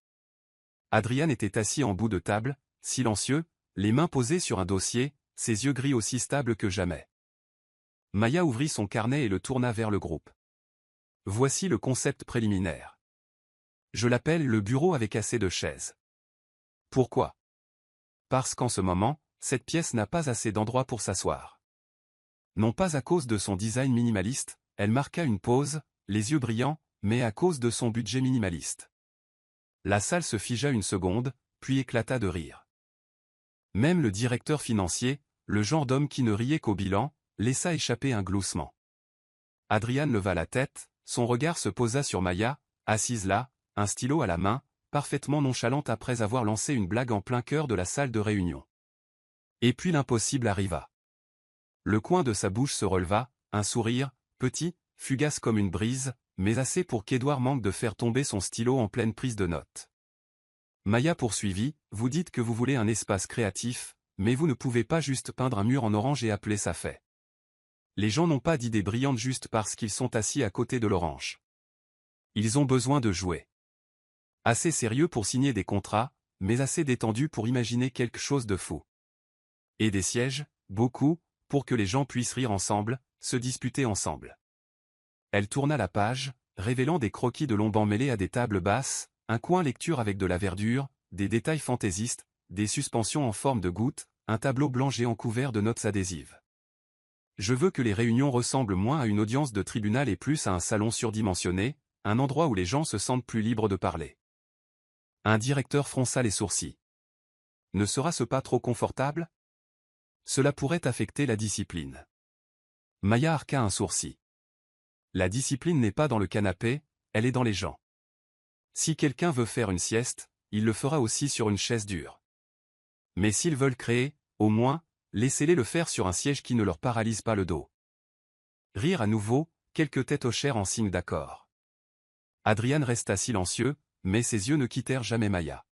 Adrian était assis en bout de table, silencieux, les mains posées sur un dossier, ses yeux gris aussi stables que jamais. Maya ouvrit son carnet et le tourna vers le groupe. Voici le concept préliminaire. Je l'appelle le bureau avec assez de chaises. Pourquoi? Parce qu'en ce moment, cette pièce n'a pas assez d'endroits pour s'asseoir. Non pas à cause de son design minimaliste, elle marqua une pause, les yeux brillants, mais à cause de son budget minimaliste. La salle se figea une seconde, puis éclata de rire. Même le directeur financier, le genre d'homme qui ne riait qu'au bilan, laissa échapper un gloussement. Adrian leva la tête, son regard se posa sur Maya, assise là, un stylo à la main, parfaitement nonchalante après avoir lancé une blague en plein cœur de la salle de réunion. Et puis l'impossible arriva. Le coin de sa bouche se releva, un sourire, petit, fugace comme une brise, mais assez pour qu'Édouard manque de faire tomber son stylo en pleine prise de notes. Maya poursuivit, vous dites que vous voulez un espace créatif, mais vous ne pouvez pas juste peindre un mur en orange et appeler ça fait. Les gens n'ont pas d'idées brillantes juste parce qu'ils sont assis à côté de l'orange. Ils ont besoin de jouer. Assez sérieux pour signer des contrats, mais assez détendu pour imaginer quelque chose de fou. Et des sièges, beaucoup, pour que les gens puissent rire ensemble, se disputer ensemble. Elle tourna la page, révélant des croquis de longs bancs mêlés à des tables basses, un coin lecture avec de la verdure, des détails fantaisistes, des suspensions en forme de gouttes, un tableau blanc géant couvert de notes adhésives. Je veux que les réunions ressemblent moins à une audience de tribunal et plus à un salon surdimensionné, un endroit où les gens se sentent plus libres de parler. Un directeur fronça les sourcils. Ne sera-ce pas trop confortable? Cela pourrait affecter la discipline. Maya arqua un sourcil. La discipline n'est pas dans le canapé, elle est dans les gens. Si quelqu'un veut faire une sieste, il le fera aussi sur une chaise dure. Mais s'ils veulent créer, au moins, laissez-les le faire sur un siège qui ne leur paralyse pas le dos. Rire à nouveau, quelques têtes hochèrent en signe d'accord. Adrian resta silencieux, mais ses yeux ne quittèrent jamais Maya.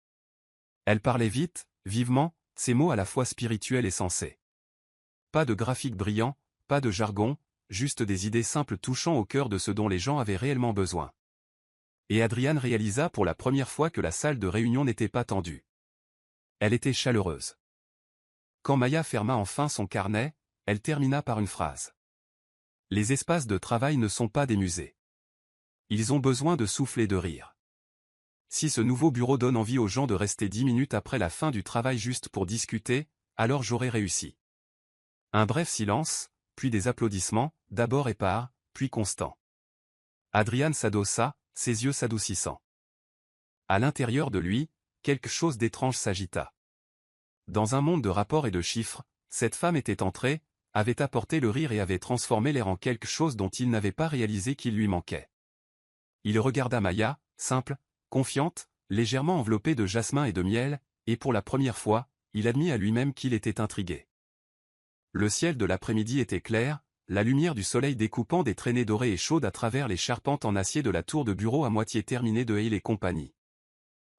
Elle parlait vite, vivement, ses mots à la fois spirituels et sensés. Pas de graphique brillant, pas de jargon, juste des idées simples touchant au cœur de ce dont les gens avaient réellement besoin. Et Adrian réalisa pour la première fois que la salle de réunion n'était pas tendue. Elle était chaleureuse. Quand Maya ferma enfin son carnet, elle termina par une phrase. Les espaces de travail ne sont pas des musées. Ils ont besoin de souffler de rire. Si ce nouveau bureau donne envie aux gens de rester 10 minutes après la fin du travail juste pour discuter, alors j'aurai réussi. Un bref silence, puis des applaudissements, d'abord épars, puis constants. Adrian s'adossa, ses yeux s'adoucissant. À l'intérieur de lui, quelque chose d'étrange s'agita. Dans un monde de rapports et de chiffres, cette femme était entrée, avait apporté le rire et avait transformé l'air en quelque chose dont il n'avait pas réalisé qu'il lui manquait. Il regarda Maya, simple, confiante, légèrement enveloppée de jasmin et de miel, et pour la première fois, il admit à lui-même qu'il était intrigué. Le ciel de l'après-midi était clair, la lumière du soleil découpant des traînées dorées et chaudes à travers les charpentes en acier de la tour de bureau à moitié terminée de Hale et compagnie.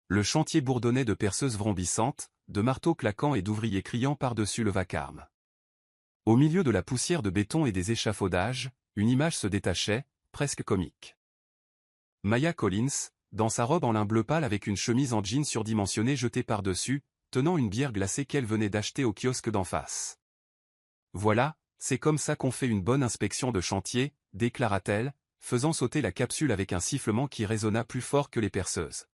Le chantier bourdonnait de perceuses vrombissantes, de marteaux claquants et d'ouvriers criant par-dessus le vacarme. Au milieu de la poussière de béton et des échafaudages, une image se détachait, presque comique. Maya Collins, dans sa robe en lin bleu pâle avec une chemise en jean surdimensionnée jetée par-dessus, tenant une bière glacée qu'elle venait d'acheter au kiosque d'en face. Voilà, c'est comme ça qu'on fait une bonne inspection de chantier, déclara-t-elle, faisant sauter la capsule avec un sifflement qui résonna plus fort que les perceuses.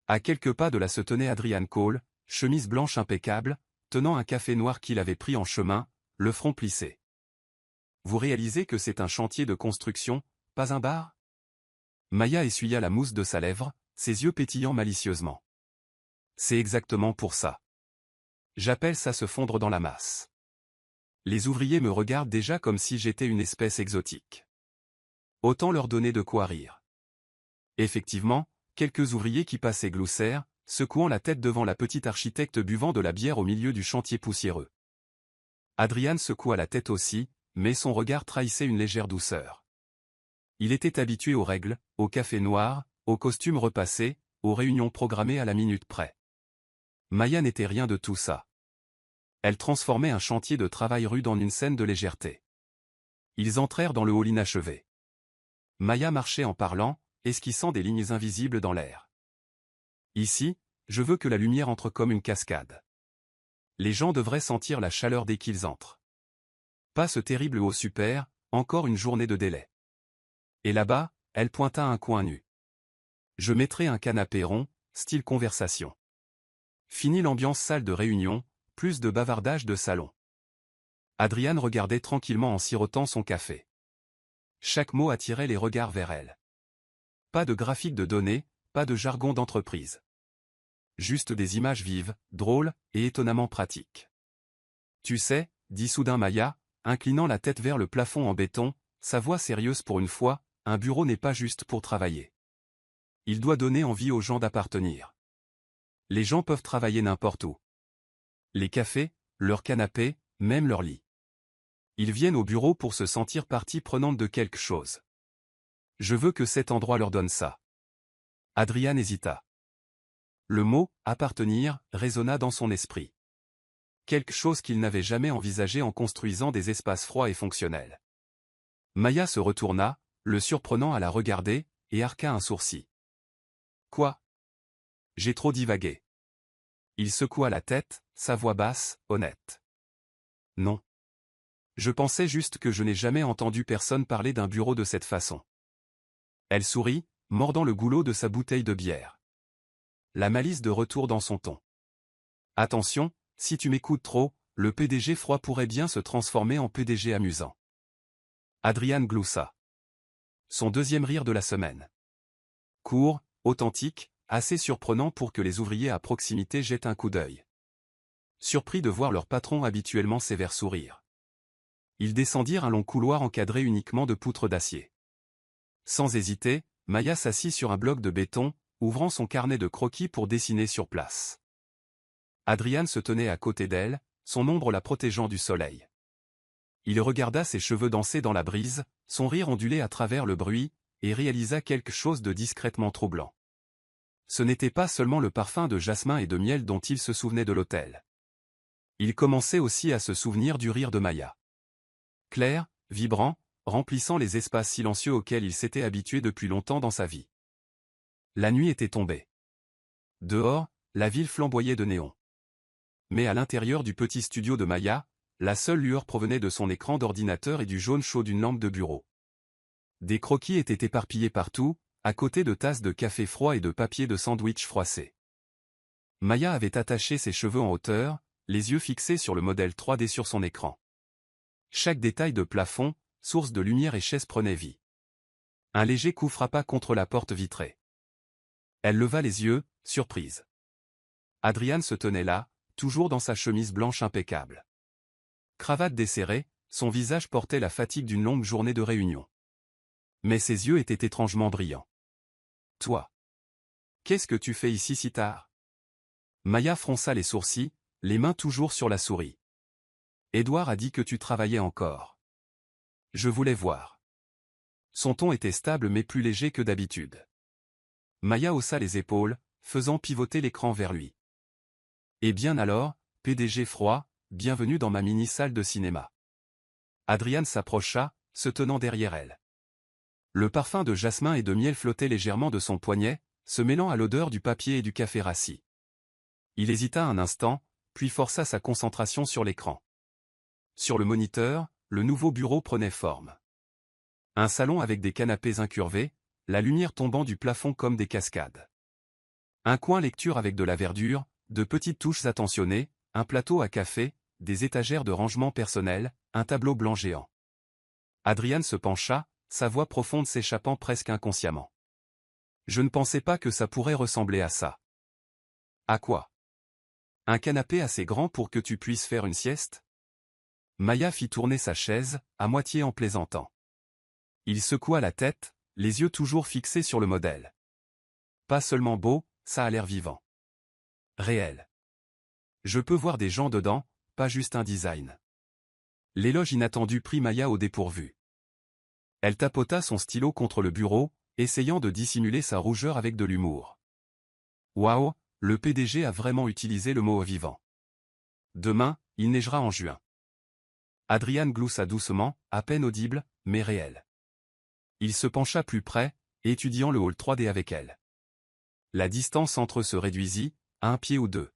À quelques pas de là se tenait Adrian Cole, chemise blanche impeccable, tenant un café noir qu'il avait pris en chemin, le front plissé. Vous réalisez que c'est un chantier de construction, pas un bar? Maya essuya la mousse de sa lèvre, ses yeux pétillant malicieusement. C'est exactement pour ça. J'appelle ça se fondre dans la masse. Les ouvriers me regardent déjà comme si j'étais une espèce exotique. Autant leur donner de quoi rire. Effectivement, quelques ouvriers qui passaient gloussèrent, secouant la tête devant la petite architecte buvant de la bière au milieu du chantier poussiéreux. Adrian secoua la tête aussi, mais son regard trahissait une légère douceur. Il était habitué aux règles, au café noir, aux costumes repassés, aux réunions programmées à la minute près. Maya n'était rien de tout ça. Elle transformait un chantier de travail rude en une scène de légèreté. Ils entrèrent dans le hall inachevé. Maya marchait en parlant, esquissant des lignes invisibles dans l'air. Ici, je veux que la lumière entre comme une cascade. Les gens devraient sentir la chaleur dès qu'ils entrent. Pas ce terrible haut super, encore une journée de délai. Et là-bas, elle pointa un coin nu. Je mettrai un canapé rond, style conversation. Fini l'ambiance salle de réunion, plus de bavardage de salon. Adrian regardait tranquillement en sirotant son café. Chaque mot attirait les regards vers elle. Pas de graphique de données, pas de jargon d'entreprise. juste des images vives, drôles et étonnamment pratiques. Tu sais, dit soudain Maya, inclinant la tête vers le plafond en béton, sa voix sérieuse pour une fois, un bureau n'est pas juste pour travailler. Il doit donner envie aux gens d'appartenir. Les gens peuvent travailler n'importe où. Les cafés, leurs canapés, même leur lit. Ils viennent au bureau pour se sentir partie prenante de quelque chose. Je veux que cet endroit leur donne ça. Adrian hésita. Le mot « appartenir » résonna dans son esprit. Quelque chose qu'il n'avait jamais envisagé en construisant des espaces froids et fonctionnels. Maya se retourna, le surprenant à la regarder, et arqua un sourcil. Quoi? J'ai trop divagué. Il secoua la tête, sa voix basse, honnête. Non. Je pensais juste que je n'ai jamais entendu personne parler d'un bureau de cette façon. Elle sourit, mordant le goulot de sa bouteille de bière. La malice de retour dans son ton. Attention, si tu m'écoutes trop, le PDG froid pourrait bien se transformer en PDG amusant. Adrian gloussa. Son deuxième rire de la semaine. Court, authentique, assez surprenant pour que les ouvriers à proximité jettent un coup d'œil. Surpris de voir leur patron habituellement sévère sourire. Ils descendirent un long couloir encadré uniquement de poutres d'acier. Sans hésiter, Maya s'assit sur un bloc de béton, ouvrant son carnet de croquis pour dessiner sur place. Adrian se tenait à côté d'elle, son ombre la protégeant du soleil. Il regarda ses cheveux danser dans la brise, son rire ondulé à travers le bruit, et réalisa quelque chose de discrètement troublant. Ce n'était pas seulement le parfum de jasmin et de miel dont il se souvenait de l'hôtel. Il commençait aussi à se souvenir du rire de Maya. Clair, vibrant, remplissant les espaces silencieux auxquels il s'était habitué depuis longtemps dans sa vie. La nuit était tombée. Dehors, la ville flamboyait de néons. Mais à l'intérieur du petit studio de Maya, la seule lueur provenait de son écran d'ordinateur et du jaune chaud d'une lampe de bureau. Des croquis étaient éparpillés partout, à côté de tasses de café froid et de papier de sandwich froissé. Maya avait attaché ses cheveux en hauteur, les yeux fixés sur le modèle 3D sur son écran. Chaque détail de plafond, source de lumière et chaise prenait vie. Un léger coup frappa contre la porte vitrée. Elle leva les yeux, surprise. Adrian se tenait là, toujours dans sa chemise blanche impeccable. Cravate desserrée, son visage portait la fatigue d'une longue journée de réunion. Mais ses yeux étaient étrangement brillants. Toi. Qu'est-ce que tu fais ici si tard? Maya fronça les sourcils, les mains toujours sur la souris. Édouard a dit que tu travaillais encore. Je voulais voir. Son ton était stable mais plus léger que d'habitude. Maya haussa les épaules, faisant pivoter l'écran vers lui. Eh bien alors, PDG froid, bienvenue dans ma mini-salle de cinéma. Adrian s'approcha, se tenant derrière elle. Le parfum de jasmin et de miel flottait légèrement de son poignet, se mêlant à l'odeur du papier et du café rassis. Il hésita un instant, puis força sa concentration sur l'écran. Sur le moniteur, le nouveau bureau prenait forme. Un salon avec des canapés incurvés, la lumière tombant du plafond comme des cascades. Un coin lecture avec de la verdure, de petites touches attentionnées, un plateau à café, des étagères de rangement personnel, un tableau blanc géant. Adrian se pencha, sa voix profonde s'échappant presque inconsciemment. Je ne pensais pas que ça pourrait ressembler à ça. À quoi? Un canapé assez grand pour que tu puisses faire une sieste? Maya fit tourner sa chaise, à moitié en plaisantant. Il secoua la tête, les yeux toujours fixés sur le modèle. Pas seulement beau, ça a l'air vivant. Réel. Je peux voir des gens dedans, pas juste un design. L'éloge inattendu prit Maya au dépourvu. Elle tapota son stylo contre le bureau, essayant de dissimuler sa rougeur avec de l'humour. Waouh, le PDG a vraiment utilisé le mot vivant. Demain, il neigera en juin. Adrian gloussa doucement, à peine audible, mais réel. Il se pencha plus près, étudiant le hall 3D avec elle. La distance entre eux se réduisit, à un pied ou deux.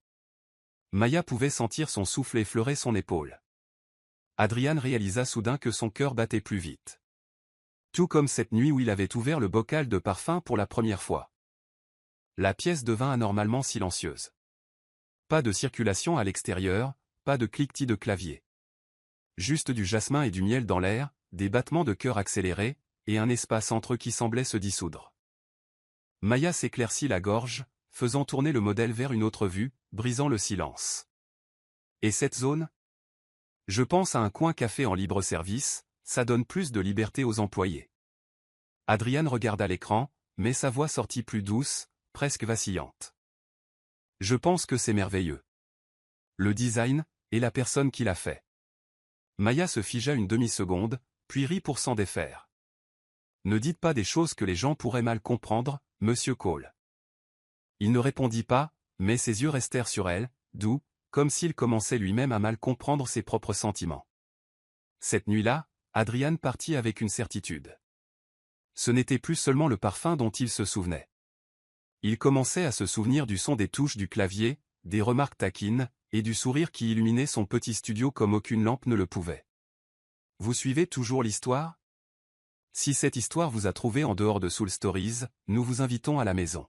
Maya pouvait sentir son souffle effleurer son épaule. Adrian réalisa soudain que son cœur battait plus vite. Tout comme cette nuit où il avait ouvert le bocal de parfum pour la première fois. La pièce devint anormalement silencieuse. Pas de circulation à l'extérieur, pas de cliquetis de clavier. Juste du jasmin et du miel dans l'air, des battements de cœur accélérés, et un espace entre eux qui semblait se dissoudre. Maya s'éclaircit la gorge, faisant tourner le modèle vers une autre vue, brisant le silence. Et cette zone? Je pense à un coin café en libre service, ça donne plus de liberté aux employés. Adrian regarda l'écran, mais sa voix sortit plus douce, presque vacillante. Je pense que c'est merveilleux. Le design, et la personne qui l'a fait. Maya se figea une demi-seconde, puis rit pour s'en défaire. Ne dites pas des choses que les gens pourraient mal comprendre, monsieur Cole. Il ne répondit pas, mais ses yeux restèrent sur elle, doux, comme s'il commençait lui-même à mal comprendre ses propres sentiments. Cette nuit-là, Adrian partit avec une certitude. Ce n'était plus seulement le parfum dont il se souvenait. Il commençait à se souvenir du son des touches du clavier, des remarques taquines, et du sourire qui illuminait son petit studio comme aucune lampe ne le pouvait. Vous suivez toujours l'histoire? Si cette histoire vous a trouvé en dehors de Soul Stories, nous vous invitons à la maison.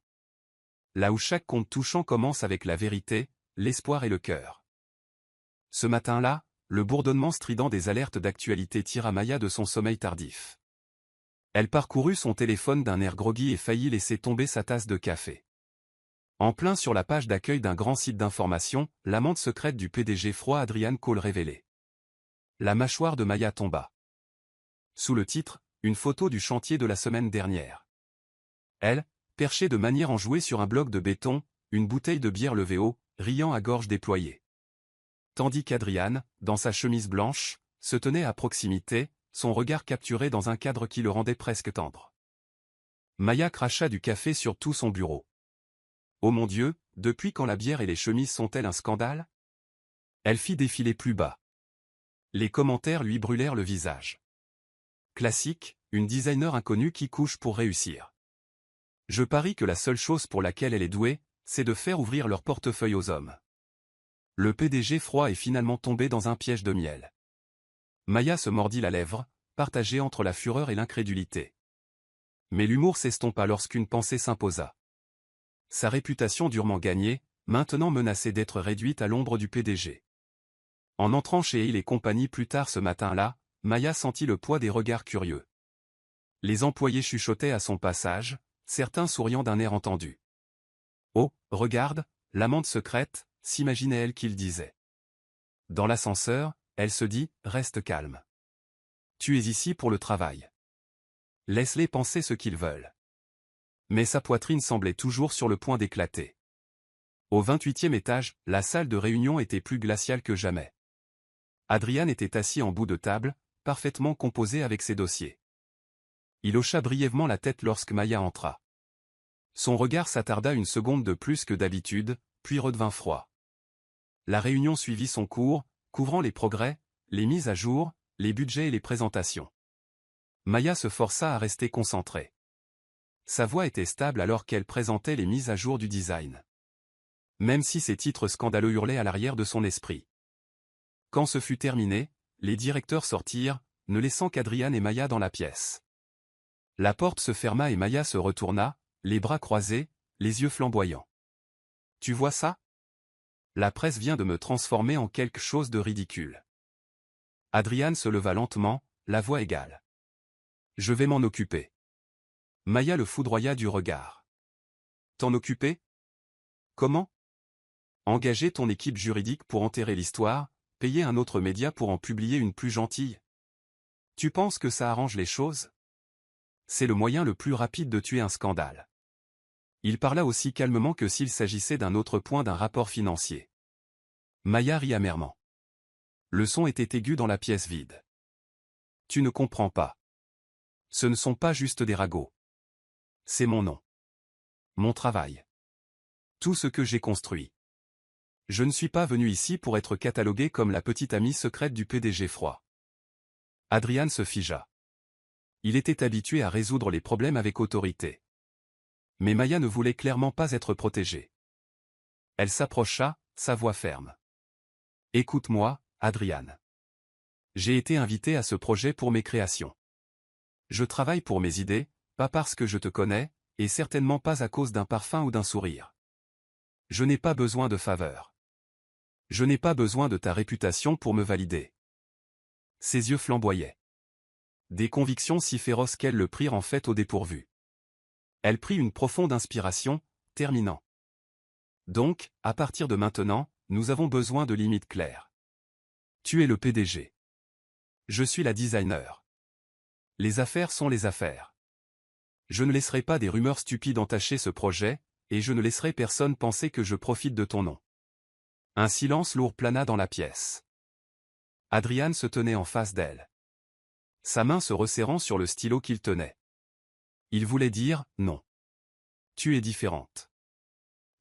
Là où chaque conte touchant commence avec la vérité, l'espoir et le cœur. Ce matin-là, le bourdonnement strident des alertes d'actualité tira Maya de son sommeil tardif. Elle parcourut son téléphone d'un air groggy et faillit laisser tomber sa tasse de café. En plein sur la page d'accueil d'un grand site d'information, l'amante secrète du PDG froid Adrian Cole révélée. La mâchoire de Maya tomba. Sous le titre, une photo du chantier de la semaine dernière. Elle, perchée de manière enjouée sur un bloc de béton, une bouteille de bière levée haut, riant à gorge déployée. Tandis qu'Adrian, dans sa chemise blanche, se tenait à proximité, son regard capturé dans un cadre qui le rendait presque tendre. Maya cracha du café sur tout son bureau. Oh mon Dieu, depuis quand la bière et les chemises sont-elles un scandale? Elle fit défiler plus bas. Les commentaires lui brûlèrent le visage. Classique, une designer inconnue qui couche pour réussir. Je parie que la seule chose pour laquelle elle est douée, c'est de faire ouvrir leur portefeuille aux hommes. Le PDG froid est finalement tombé dans un piège de miel. Maya se mordit la lèvre, partagée entre la fureur et l'incrédulité. Mais l'humour s'estompa lorsqu'une pensée s'imposa. Sa réputation durement gagnée, maintenant menacée d'être réduite à l'ombre du PDG. En entrant chez Hill et compagnie plus tard ce matin-là, Maya sentit le poids des regards curieux. Les employés chuchotaient à son passage, certains souriant d'un air entendu. « Oh, regarde, l'amante secrète », s'imaginait-elle qu'il disait. Dans l'ascenseur, elle se dit « Reste calme. Tu es ici pour le travail. Laisse-les penser ce qu'ils veulent. » Mais sa poitrine semblait toujours sur le point d'éclater. Au 28e étage, la salle de réunion était plus glaciale que jamais. Adrian était assis en bout de table, parfaitement composé avec ses dossiers. Il hocha brièvement la tête lorsque Maya entra. Son regard s'attarda une seconde de plus que d'habitude, puis redevint froid. La réunion suivit son cours, couvrant les progrès, les mises à jour, les budgets et les présentations. Maya se força à rester concentrée. Sa voix était stable alors qu'elle présentait les mises à jour du design. Même si ces titres scandaleux hurlaient à l'arrière de son esprit. Quand ce fut terminé, les directeurs sortirent, ne laissant qu'Adrian et Maya dans la pièce. La porte se ferma et Maya se retourna, les bras croisés, les yeux flamboyants. « Tu vois ça? La presse vient de me transformer en quelque chose de ridicule. » Adrian se leva lentement, la voix égale. « Je vais m'en occuper. » Maya le foudroya du regard. « T'en occuper? Comment? Engager ton équipe juridique pour enterrer l'histoire, payer un autre média pour en publier une plus gentille? Tu penses que ça arrange les choses? C'est le moyen le plus rapide de tuer un scandale. » Il parla aussi calmement que s'il s'agissait d'un autre point d'un rapport financier. Maya rit amèrement. Le son était aigu dans la pièce vide. « Tu ne comprends pas. Ce ne sont pas juste des ragots. C'est mon nom. Mon travail. Tout ce que j'ai construit. Je ne suis pas venu ici pour être catalogué comme la petite amie secrète du PDG froid. » Adrian se figea. Il était habitué à résoudre les problèmes avec autorité. Mais Maya ne voulait clairement pas être protégée. Elle s'approcha, sa voix ferme. « Écoute-moi, Adrian. J'ai été invité à ce projet pour mes créations. Je travaille pour mes idées, pas parce que je te connais, et certainement pas à cause d'un parfum ou d'un sourire. Je n'ai pas besoin de faveur. Je n'ai pas besoin de ta réputation pour me valider. » Ses yeux flamboyaient. Des convictions si féroces qu'elles le prirent en fait au dépourvu. Elle prit une profonde inspiration, terminant. Donc, à partir de maintenant, nous avons besoin de limites claires. Tu es le PDG. Je suis la designer. Les affaires sont les affaires. Je ne laisserai pas des rumeurs stupides entacher ce projet, et je ne laisserai personne penser que je profite de ton nom. Un silence lourd plana dans la pièce. Adrian se tenait en face d'elle. Sa main se resserrant sur le stylo qu'il tenait. Il voulait dire « non. Tu es différente.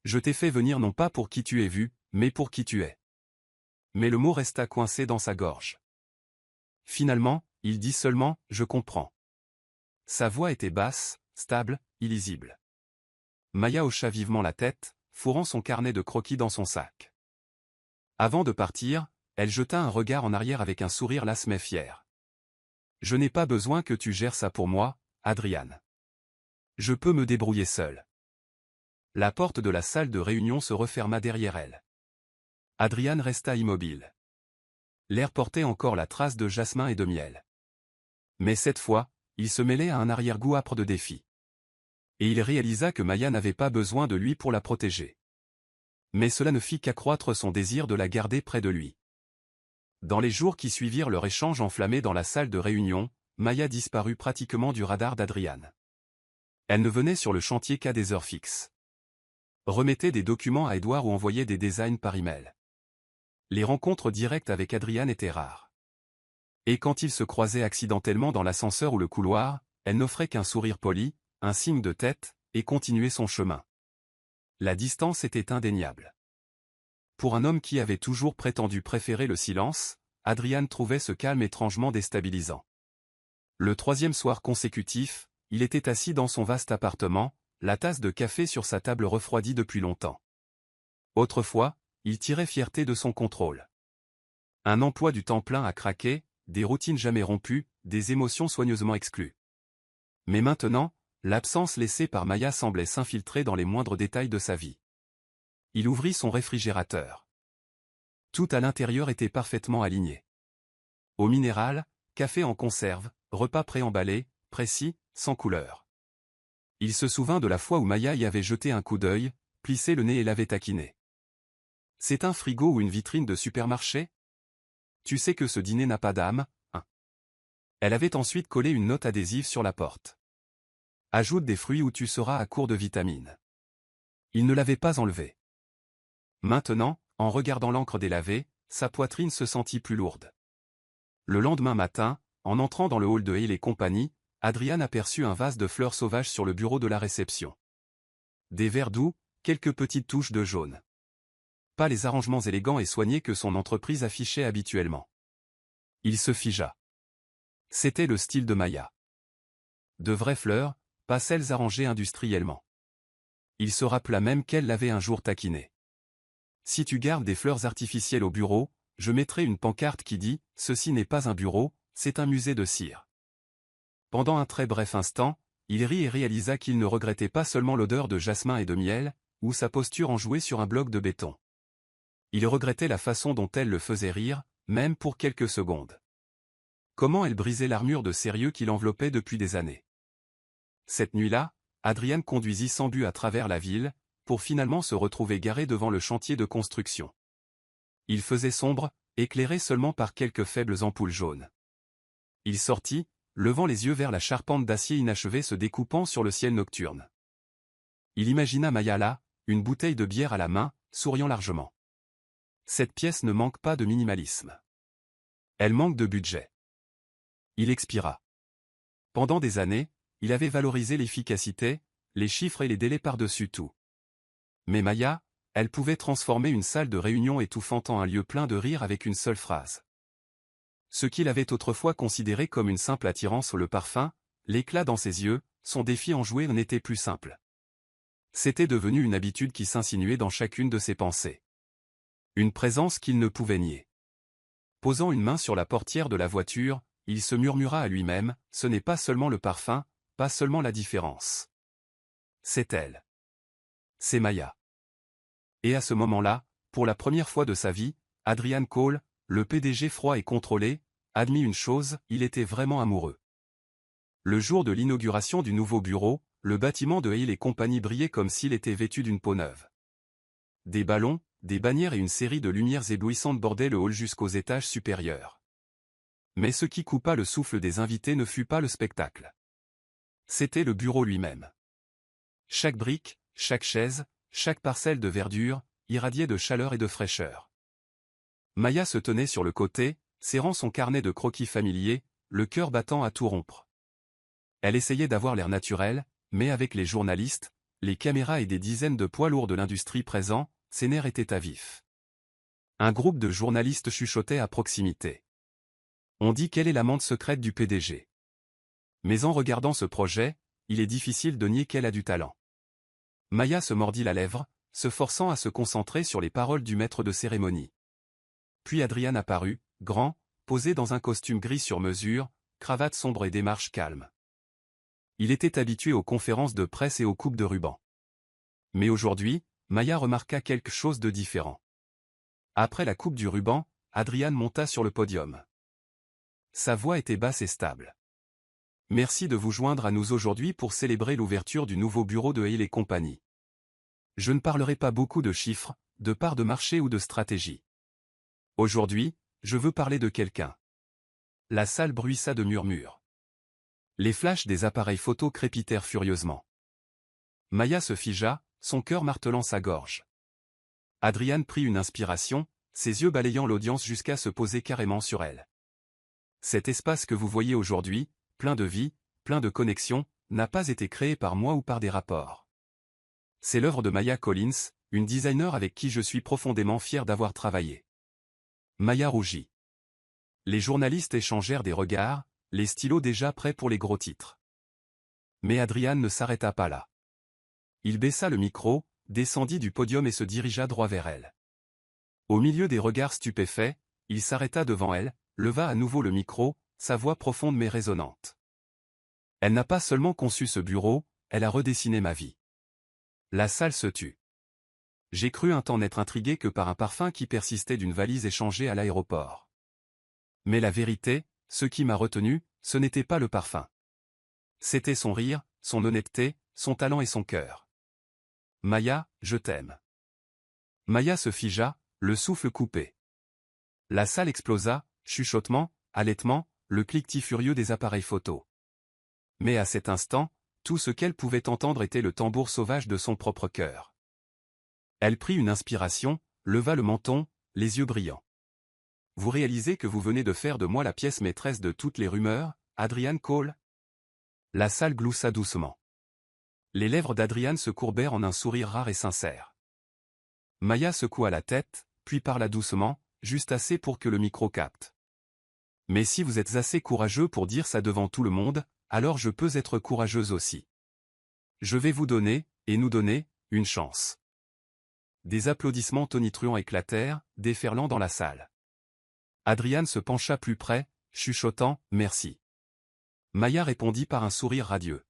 Je t'ai fait venir non pas pour qui tu es vu, mais pour qui tu es. » Mais le mot resta coincé dans sa gorge. Finalement, il dit seulement « je comprends ». Sa voix était basse, stable, illisible. Maya hocha vivement la tête, fourrant son carnet de croquis dans son sac. Avant de partir, elle jeta un regard en arrière avec un sourire lasse mais fier. « Je n'ai pas besoin que tu gères ça pour moi, Adrian. Je peux me débrouiller seul. » La porte de la salle de réunion se referma derrière elle. Adrian resta immobile. L'air portait encore la trace de jasmin et de miel. Mais cette fois, il se mêlait à un arrière-goût âpre de défi. Et il réalisa que Maya n'avait pas besoin de lui pour la protéger. Mais cela ne fit qu'accroître son désir de la garder près de lui. Dans les jours qui suivirent leur échange enflammé dans la salle de réunion, Maya disparut pratiquement du radar d'Adrian. Elle ne venait sur le chantier qu'à des heures fixes. Remettait des documents à Edouard ou envoyait des designs par email. Les rencontres directes avec Adrian étaient rares. Et quand ils se croisaient accidentellement dans l'ascenseur ou le couloir, elle n'offrait qu'un sourire poli, un signe de tête, et continuait son chemin. La distance était indéniable. Pour un homme qui avait toujours prétendu préférer le silence, Adrian trouvait ce calme étrangement déstabilisant. Le troisième soir consécutif, il était assis dans son vaste appartement, la tasse de café sur sa table refroidie depuis longtemps. Autrefois, il tirait fierté de son contrôle. Un emploi du temps plein à craquer, des routines jamais rompues, des émotions soigneusement exclues. Mais maintenant, l'absence laissée par Maya semblait s'infiltrer dans les moindres détails de sa vie. Il ouvrit son réfrigérateur. Tout à l'intérieur était parfaitement aligné. Eau minérale, café en conserve, repas préemballés, précis, sans couleur. Il se souvint de la fois où Maya y avait jeté un coup d'œil, plissé le nez et l'avait taquiné. « C'est un frigo ou une vitrine de supermarché ? Tu sais que ce dîner n'a pas d'âme, hein ?» Elle avait ensuite collé une note adhésive sur la porte. « Ajoute des fruits ou tu seras à court de vitamines. » Il ne l'avait pas enlevé. Maintenant, en regardant l'encre délavée, sa poitrine se sentit plus lourde. Le lendemain matin, en entrant dans le hall de Hale et compagnie, Adrian aperçut un vase de fleurs sauvages sur le bureau de la réception. Des verres doux, quelques petites touches de jaune. Pas les arrangements élégants et soignés que son entreprise affichait habituellement. Il se figea. C'était le style de Maya. De vraies fleurs, pas celles arrangées industriellement. Il se rappela même qu'elle l'avait un jour taquiné. « Si tu gardes des fleurs artificielles au bureau, je mettrai une pancarte qui dit « Ceci n'est pas un bureau, c'est un musée de cire ». Pendant un très bref instant, il rit et réalisa qu'il ne regrettait pas seulement l'odeur de jasmin et de miel, ou sa posture enjouée sur un bloc de béton. Il regrettait la façon dont elle le faisait rire, même pour quelques secondes. Comment elle brisait l'armure de sérieux qui l'enveloppait depuis des années. Cette nuit-là, Adrian conduisit sans but à travers la ville, pour finalement se retrouver garé devant le chantier de construction. Il faisait sombre, éclairé seulement par quelques faibles ampoules jaunes. Il sortit, levant les yeux vers la charpente d'acier inachevée se découpant sur le ciel nocturne. Il imagina Maya là, une bouteille de bière à la main, souriant largement. Cette pièce ne manque pas de minimalisme. Elle manque de budget. Il expira. Pendant des années, il avait valorisé l'efficacité, les chiffres et les délais par-dessus tout. Mais Maya, elle pouvait transformer une salle de réunion étouffante en un lieu plein de rire avec une seule phrase. Ce qu'il avait autrefois considéré comme une simple attirance le parfum, l'éclat dans ses yeux, son défi enjoué n'était plus simple. C'était devenu une habitude qui s'insinuait dans chacune de ses pensées. Une présence qu'il ne pouvait nier. Posant une main sur la portière de la voiture, il se murmura à lui-même, ce n'est pas seulement le parfum, pas seulement la différence. C'est elle. C'est Maya. Et à ce moment-là, pour la première fois de sa vie, Adrian Cole, le PDG froid et contrôlé, admit une chose, il était vraiment amoureux. Le jour de l'inauguration du nouveau bureau, le bâtiment de Hale et compagnie brillait comme s'il était vêtu d'une peau neuve. des ballons, des bannières et une série de lumières éblouissantes bordaient le hall jusqu'aux étages supérieurs. Mais ce qui coupa le souffle des invités ne fut pas le spectacle. C'était le bureau lui-même. Chaque brique, chaque chaise, chaque parcelle de verdure, irradiait de chaleur et de fraîcheur. Maya se tenait sur le côté, serrant son carnet de croquis familiers, le cœur battant à tout rompre. Elle essayait d'avoir l'air naturel, mais avec les journalistes, les caméras et des dizaines de poids lourds de l'industrie présents, ses nerfs étaient à vif. Un groupe de journalistes chuchotait à proximité. On dit qu'elle est l'amante secrète du PDG. Mais en regardant ce projet, il est difficile de nier qu'elle a du talent. Maya se mordit la lèvre, se forçant à se concentrer sur les paroles du maître de cérémonie. Puis Adrian apparut, grand, posé dans un costume gris sur mesure, cravate sombre et démarche calme. Il était habitué aux conférences de presse et aux coupes de ruban. Mais aujourd'hui, Maya remarqua quelque chose de différent. Après la coupe du ruban, Adrian monta sur le podium. Sa voix était basse et stable. Merci de vous joindre à nous aujourd'hui pour célébrer l'ouverture du nouveau bureau de Hale & Company. Je ne parlerai pas beaucoup de chiffres, de parts de marché ou de stratégie. Aujourd'hui, je veux parler de quelqu'un. La salle bruissa de murmures. Les flashs des appareils photo crépitèrent furieusement. Maya se figea, son cœur martelant sa gorge. Adrian prit une inspiration, ses yeux balayant l'audience jusqu'à se poser carrément sur elle. Cet espace que vous voyez aujourd'hui, plein de vie, plein de connexions, n'a pas été créé par moi ou par des rapports. C'est l'œuvre de Maya Collins, une designer avec qui je suis profondément fier d'avoir travaillé. Maya rougit. Les journalistes échangèrent des regards, les stylos déjà prêts pour les gros titres. Mais Adrian ne s'arrêta pas là. Il baissa le micro, descendit du podium et se dirigea droit vers elle. Au milieu des regards stupéfaits, il s'arrêta devant elle, leva à nouveau le micro, sa voix profonde mais résonnante. Elle n'a pas seulement conçu ce bureau, elle a redessiné ma vie. La salle se tut. J'ai cru un temps n'être intrigué que par un parfum qui persistait d'une valise échangée à l'aéroport. Mais la vérité, ce qui m'a retenu, ce n'était pas le parfum. C'était son rire, son honnêteté, son talent et son cœur. Maya, je t'aime. Maya se figea, le souffle coupé. La salle explosa, chuchotement, halètement, le cliquetis furieux des appareils photo. Mais à cet instant, tout ce qu'elle pouvait entendre était le tambour sauvage de son propre cœur. Elle prit une inspiration, leva le menton, les yeux brillants. Vous réalisez que vous venez de faire de moi la pièce maîtresse de toutes les rumeurs, Adrian Cole? La salle gloussa doucement. Les lèvres d'Adrian se courbèrent en un sourire rare et sincère. Maya secoua la tête, puis parla doucement, juste assez pour que le micro capte. Mais si vous êtes assez courageux pour dire ça devant tout le monde, alors je peux être courageuse aussi. Je vais vous donner, et nous donner, une chance. Des applaudissements tonitruants éclatèrent, déferlant dans la salle. Adrian se pencha plus près, chuchotant « Merci ». Maya répondit par un sourire radieux.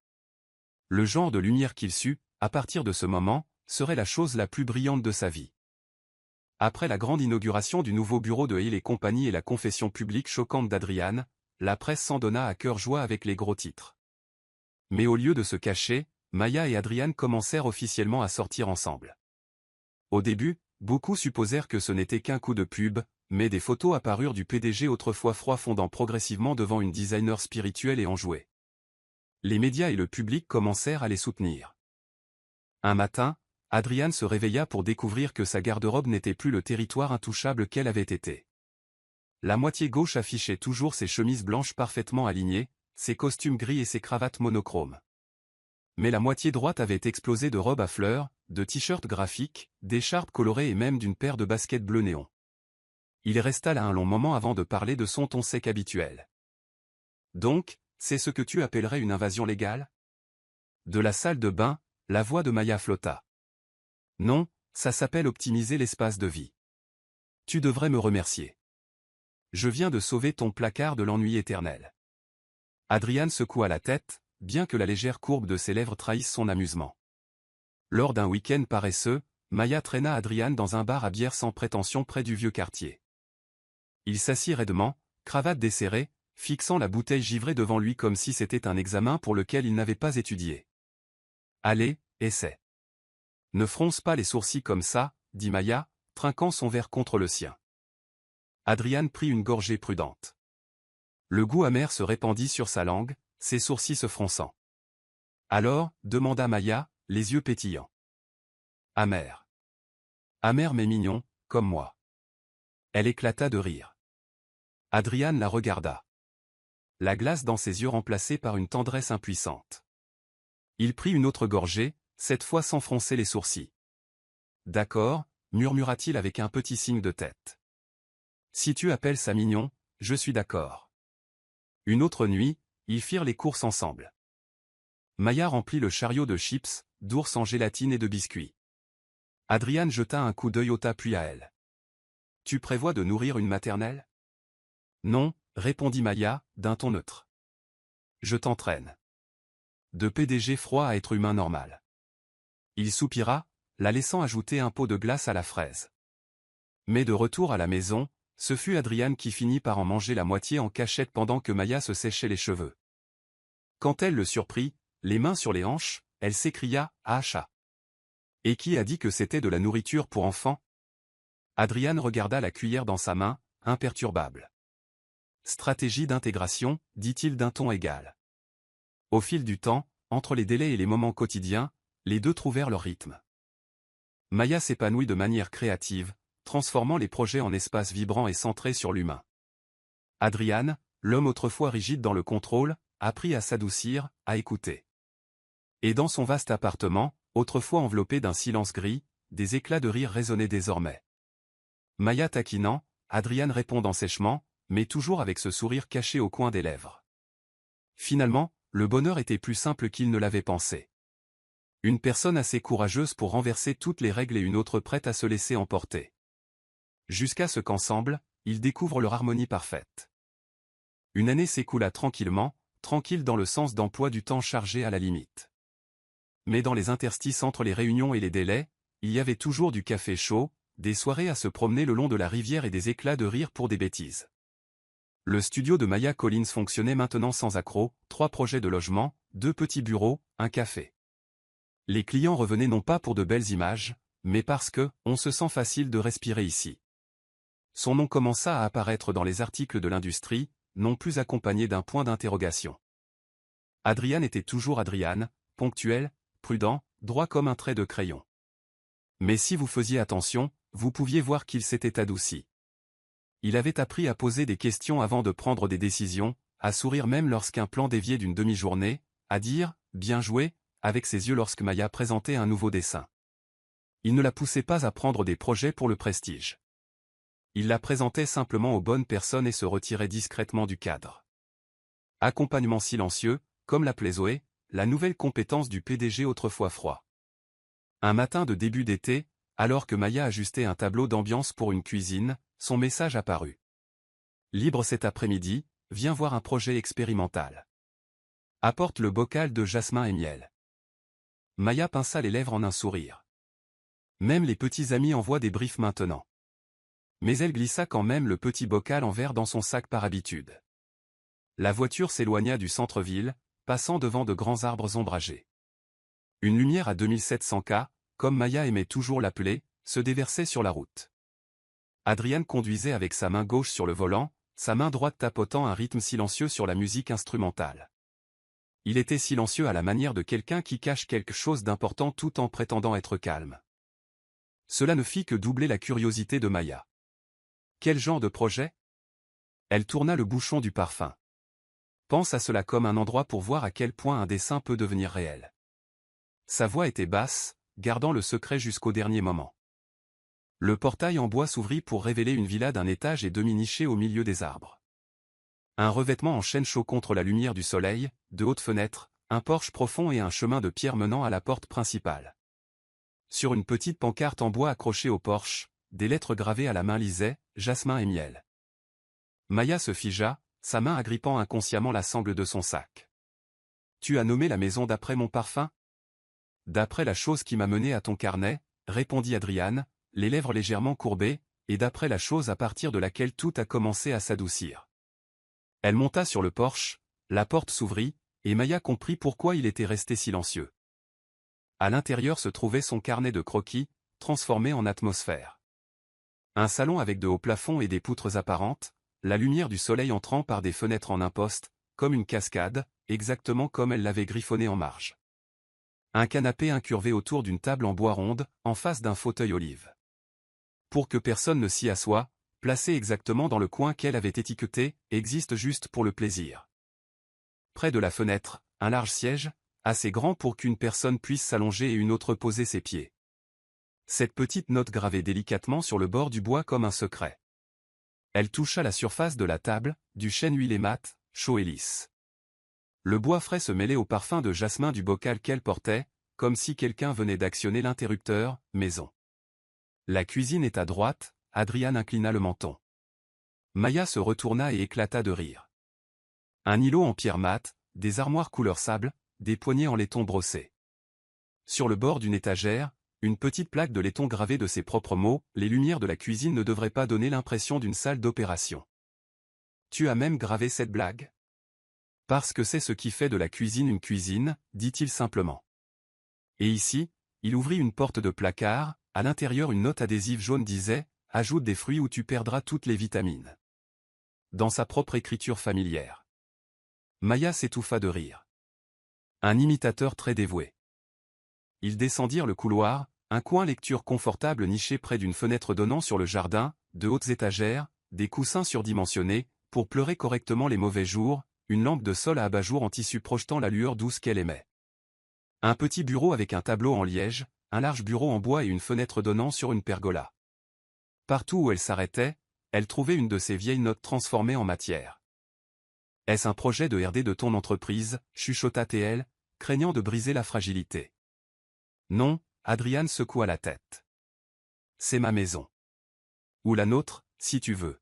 Le genre de lumière qu'il sut, à partir de ce moment, serait la chose la plus brillante de sa vie. Après la grande inauguration du nouveau bureau de Hale & Company et la confession publique choquante d'Adrian, la presse s'en donna à cœur joie avec les gros titres. Mais au lieu de se cacher, Maya et Adrian commencèrent officiellement à sortir ensemble. Au début, beaucoup supposèrent que ce n'était qu'un coup de pub, mais des photos apparurent du PDG autrefois froid fondant progressivement devant une designer spirituelle et enjouée. Les médias et le public commencèrent à les soutenir. Un matin, Adrian se réveilla pour découvrir que sa garde-robe n'était plus le territoire intouchable qu'elle avait été. La moitié gauche affichait toujours ses chemises blanches parfaitement alignées, ses costumes gris et ses cravates monochromes. Mais la moitié droite avait explosé de robes à fleurs, de t-shirts graphiques, d'écharpes colorées et même d'une paire de baskets bleu néon. Il resta là un long moment avant de parler de son ton sec habituel. Donc, c'est ce que tu appellerais une invasion légale? De la salle de bain, la voix de Maya flotta. Non, ça s'appelle optimiser l'espace de vie. Tu devrais me remercier. Je viens de sauver ton placard de l'ennui éternel. Adrian secoua la tête, bien que la légère courbe de ses lèvres trahisse son amusement. Lors d'un week-end paresseux, Maya traîna Adrian dans un bar à bière sans prétention près du vieux quartier. Il s'assit raidement, cravate desserrée, fixant la bouteille givrée devant lui comme si c'était un examen pour lequel il n'avait pas étudié. Allez, essaie. Ne fronce pas les sourcils comme ça, dit Maya, trinquant son verre contre le sien. Adrian prit une gorgée prudente. Le goût amer se répandit sur sa langue, ses sourcils se fronçant. Alors, demanda Maya, les yeux pétillants. Amer. Amer mais mignon, comme moi. Elle éclata de rire. Adrian la regarda. La glace dans ses yeux remplacée par une tendresse impuissante. Il prit une autre gorgée, cette fois sans froncer les sourcils. D'accord, murmura-t-il avec un petit signe de tête. Si tu appelles ça mignon, je suis d'accord. Une autre nuit, ils firent les courses ensemble. Maya remplit le chariot de chips, d'ours en gélatine et de biscuits. Adrian jeta un coup d'œil au tas puis à elle. Tu prévois de nourrir une maternelle? Non, répondit Maya, d'un ton neutre. Je t'entraîne. De PDG froid à être humain normal. Il soupira, la laissant ajouter un pot de glace à la fraise. Mais de retour à la maison, ce fut Adrian qui finit par en manger la moitié en cachette pendant que Maya se séchait les cheveux. Quand elle le surprit, les mains sur les hanches, elle s'écria « Ah chat !» Et qui a dit que c'était de la nourriture pour enfants? Adrian regarda la cuillère dans sa main, imperturbable. Stratégie d'intégration, dit-il d'un ton égal. Au fil du temps, entre les délais et les moments quotidiens, les deux trouvèrent leur rythme. Maya s'épanouit de manière créative, transformant les projets en espaces vibrants et centrés sur l'humain. Adrian, l'homme autrefois rigide dans le contrôle, apprit à s'adoucir, à écouter. Et dans son vaste appartement, autrefois enveloppé d'un silence gris, des éclats de rire résonnaient désormais. Maya taquinant, Adrian répondant sèchement, mais toujours avec ce sourire caché au coin des lèvres. Finalement, le bonheur était plus simple qu'il ne l'avait pensé. Une personne assez courageuse pour renverser toutes les règles et une autre prête à se laisser emporter. Jusqu'à ce qu'ensemble, ils découvrent leur harmonie parfaite. Une année s'écoula tranquillement, tranquille dans le sens d'emploi du temps chargé à la limite. Mais dans les interstices entre les réunions et les délais, il y avait toujours du café chaud, des soirées à se promener le long de la rivière et des éclats de rire pour des bêtises. Le studio de Maya Collins fonctionnait maintenant sans accroc, 3 projets de logement, 2 petits bureaux, un café. Les clients revenaient non pas pour de belles images, mais parce que, on se sent facile de respirer ici. Son nom commença à apparaître dans les articles de l'industrie, non plus accompagné d'un point d'interrogation. Adrian était toujours Adrian, ponctuel, prudent, droit comme un trait de crayon. Mais si vous faisiez attention, vous pouviez voir qu'il s'était adouci. Il avait appris à poser des questions avant de prendre des décisions, à sourire même lorsqu'un plan déviait d'une demi-journée, à dire « bien joué » avec ses yeux lorsque Maya présentait un nouveau dessin. Il ne la poussait pas à prendre des projets pour le prestige. Il la présentait simplement aux bonnes personnes et se retirait discrètement du cadre. Accompagnement silencieux, comme l'appelait Zoé, la nouvelle compétence du PDG autrefois froid. Un matin de début d'été, alors que Maya ajustait un tableau d'ambiance pour une cuisine, son message apparut. Libre cet après-midi, viens voir un projet expérimental. Apporte le bocal de jasmin et miel. Maya pinça les lèvres en un sourire. Même les petits amis envoient des briefs maintenant. Mais elle glissa quand même le petit bocal en verre dans son sac par habitude. La voiture s'éloigna du centre-ville, passant devant de grands arbres ombragés. Une lumière à 2700 K, comme Maya aimait toujours l'appeler, se déversait sur la route. Adrian conduisait avec sa main gauche sur le volant, sa main droite tapotant un rythme silencieux sur la musique instrumentale. Il était silencieux à la manière de quelqu'un qui cache quelque chose d'important tout en prétendant être calme. Cela ne fit que doubler la curiosité de Maya. Quel genre de projet? Elle tourna le bouchon du parfum. Pense à cela comme un endroit pour voir à quel point un dessin peut devenir réel. Sa voix était basse, gardant le secret jusqu'au dernier moment. Le portail en bois s'ouvrit pour révéler une villa d'un étage et demi nichée au milieu des arbres. Un revêtement en chêne chaud contre la lumière du soleil, de hautes fenêtres, un porche profond et un chemin de pierre menant à la porte principale. Sur une petite pancarte en bois accrochée au porche, des lettres gravées à la main lisaient « Jasmin et miel ». Maya se figea, sa main agrippant inconsciemment la sangle de son sac. « Tu as nommé la maison d'après mon parfum ?» « D'après la chose qui m'a mené à ton carnet, » répondit Adrian, les lèvres légèrement courbées, et d'après la chose à partir de laquelle tout a commencé à s'adoucir. Elle monta sur le porche, la porte s'ouvrit, et Maya comprit pourquoi il était resté silencieux. À l'intérieur se trouvait son carnet de croquis, transformée en atmosphère. Un salon avec de hauts plafonds et des poutres apparentes, la lumière du soleil entrant par des fenêtres en imposte, comme une cascade, exactement comme elle l'avait griffonné en marge. Un canapé incurvé autour d'une table en bois ronde, en face d'un fauteuil olive. Pour que personne ne s'y assoie, placé exactement dans le coin qu'elle avait étiqueté, existe juste pour le plaisir. Près de la fenêtre, un large siège, assez grand pour qu'une personne puisse s'allonger et une autre poser ses pieds. Cette petite note gravée délicatement sur le bord du bois comme un secret. Elle toucha la surface de la table, du chêne huilé mat, chaud et lisse. Le bois frais se mêlait au parfum de jasmin du bocal qu'elle portait, comme si quelqu'un venait d'actionner l'interrupteur, maison. La cuisine est à droite, Adrian inclina le menton. Maya se retourna et éclata de rire. Un îlot en pierre mate, des armoires couleur sable, des poignées en laiton brossé. Sur le bord d'une étagère, une petite plaque de laiton gravée de ses propres mots, les lumières de la cuisine ne devraient pas donner l'impression d'une salle d'opération. Tu as même gravé cette blague ? Parce que c'est ce qui fait de la cuisine une cuisine, dit-il simplement. Et ici, il ouvrit une porte de placard, à l'intérieur une note adhésive jaune disait « Ajoute des fruits ou tu perdras toutes les vitamines ». Dans sa propre écriture familière. Maya s'étouffa de rire. Un imitateur très dévoué. Ils descendirent le couloir, un coin lecture confortable niché près d'une fenêtre donnant sur le jardin, de hautes étagères, des coussins surdimensionnés, pour pleurer correctement les mauvais jours, une lampe de sol à abat-jour en tissu projetant la lueur douce qu'elle aimait. Un petit bureau avec un tableau en liège, un large bureau en bois et une fenêtre donnant sur une pergola. Partout où elle s'arrêtait, elle trouvait une de ces vieilles notes transformées en matière. « Est-ce un projet de RD de ton entreprise » chuchota TL, craignant de briser la fragilité. « Non », Adrian secoua la tête. « C'est ma maison. Ou la nôtre, si tu veux.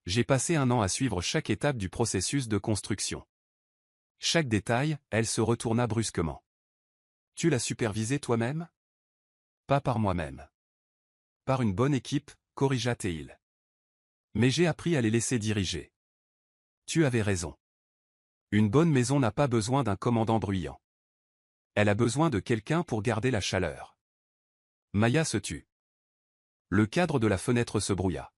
J'ai passé 1 an à suivre chaque étape du processus de construction. Chaque détail, elle se retourna brusquement. Tu l'as supervisé toi-même ? Pas par moi-même. Par une bonne équipe, corrigea Théil. Mais j'ai appris à les laisser diriger. Tu avais raison. Une bonne maison n'a pas besoin d'un commandant bruyant. Elle a besoin de quelqu'un pour garder la chaleur. Maya se tut. Le cadre de la fenêtre se brouilla.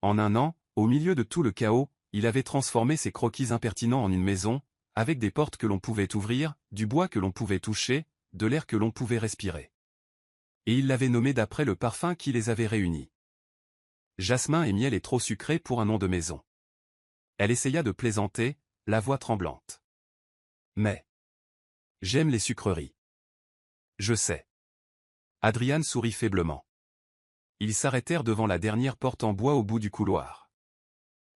En 1 an, au milieu de tout le chaos, il avait transformé ses croquis impertinents en une maison, avec des portes que l'on pouvait ouvrir, du bois que l'on pouvait toucher, de l'air que l'on pouvait respirer. Et il l'avait nommé d'après le parfum qui les avait réunis. Jasmin et miel est trop sucré pour un nom de maison. Elle essaya de plaisanter, la voix tremblante. Mais j'aime les sucreries. Je sais. Adrian sourit faiblement. Ils s'arrêtèrent devant la dernière porte en bois au bout du couloir.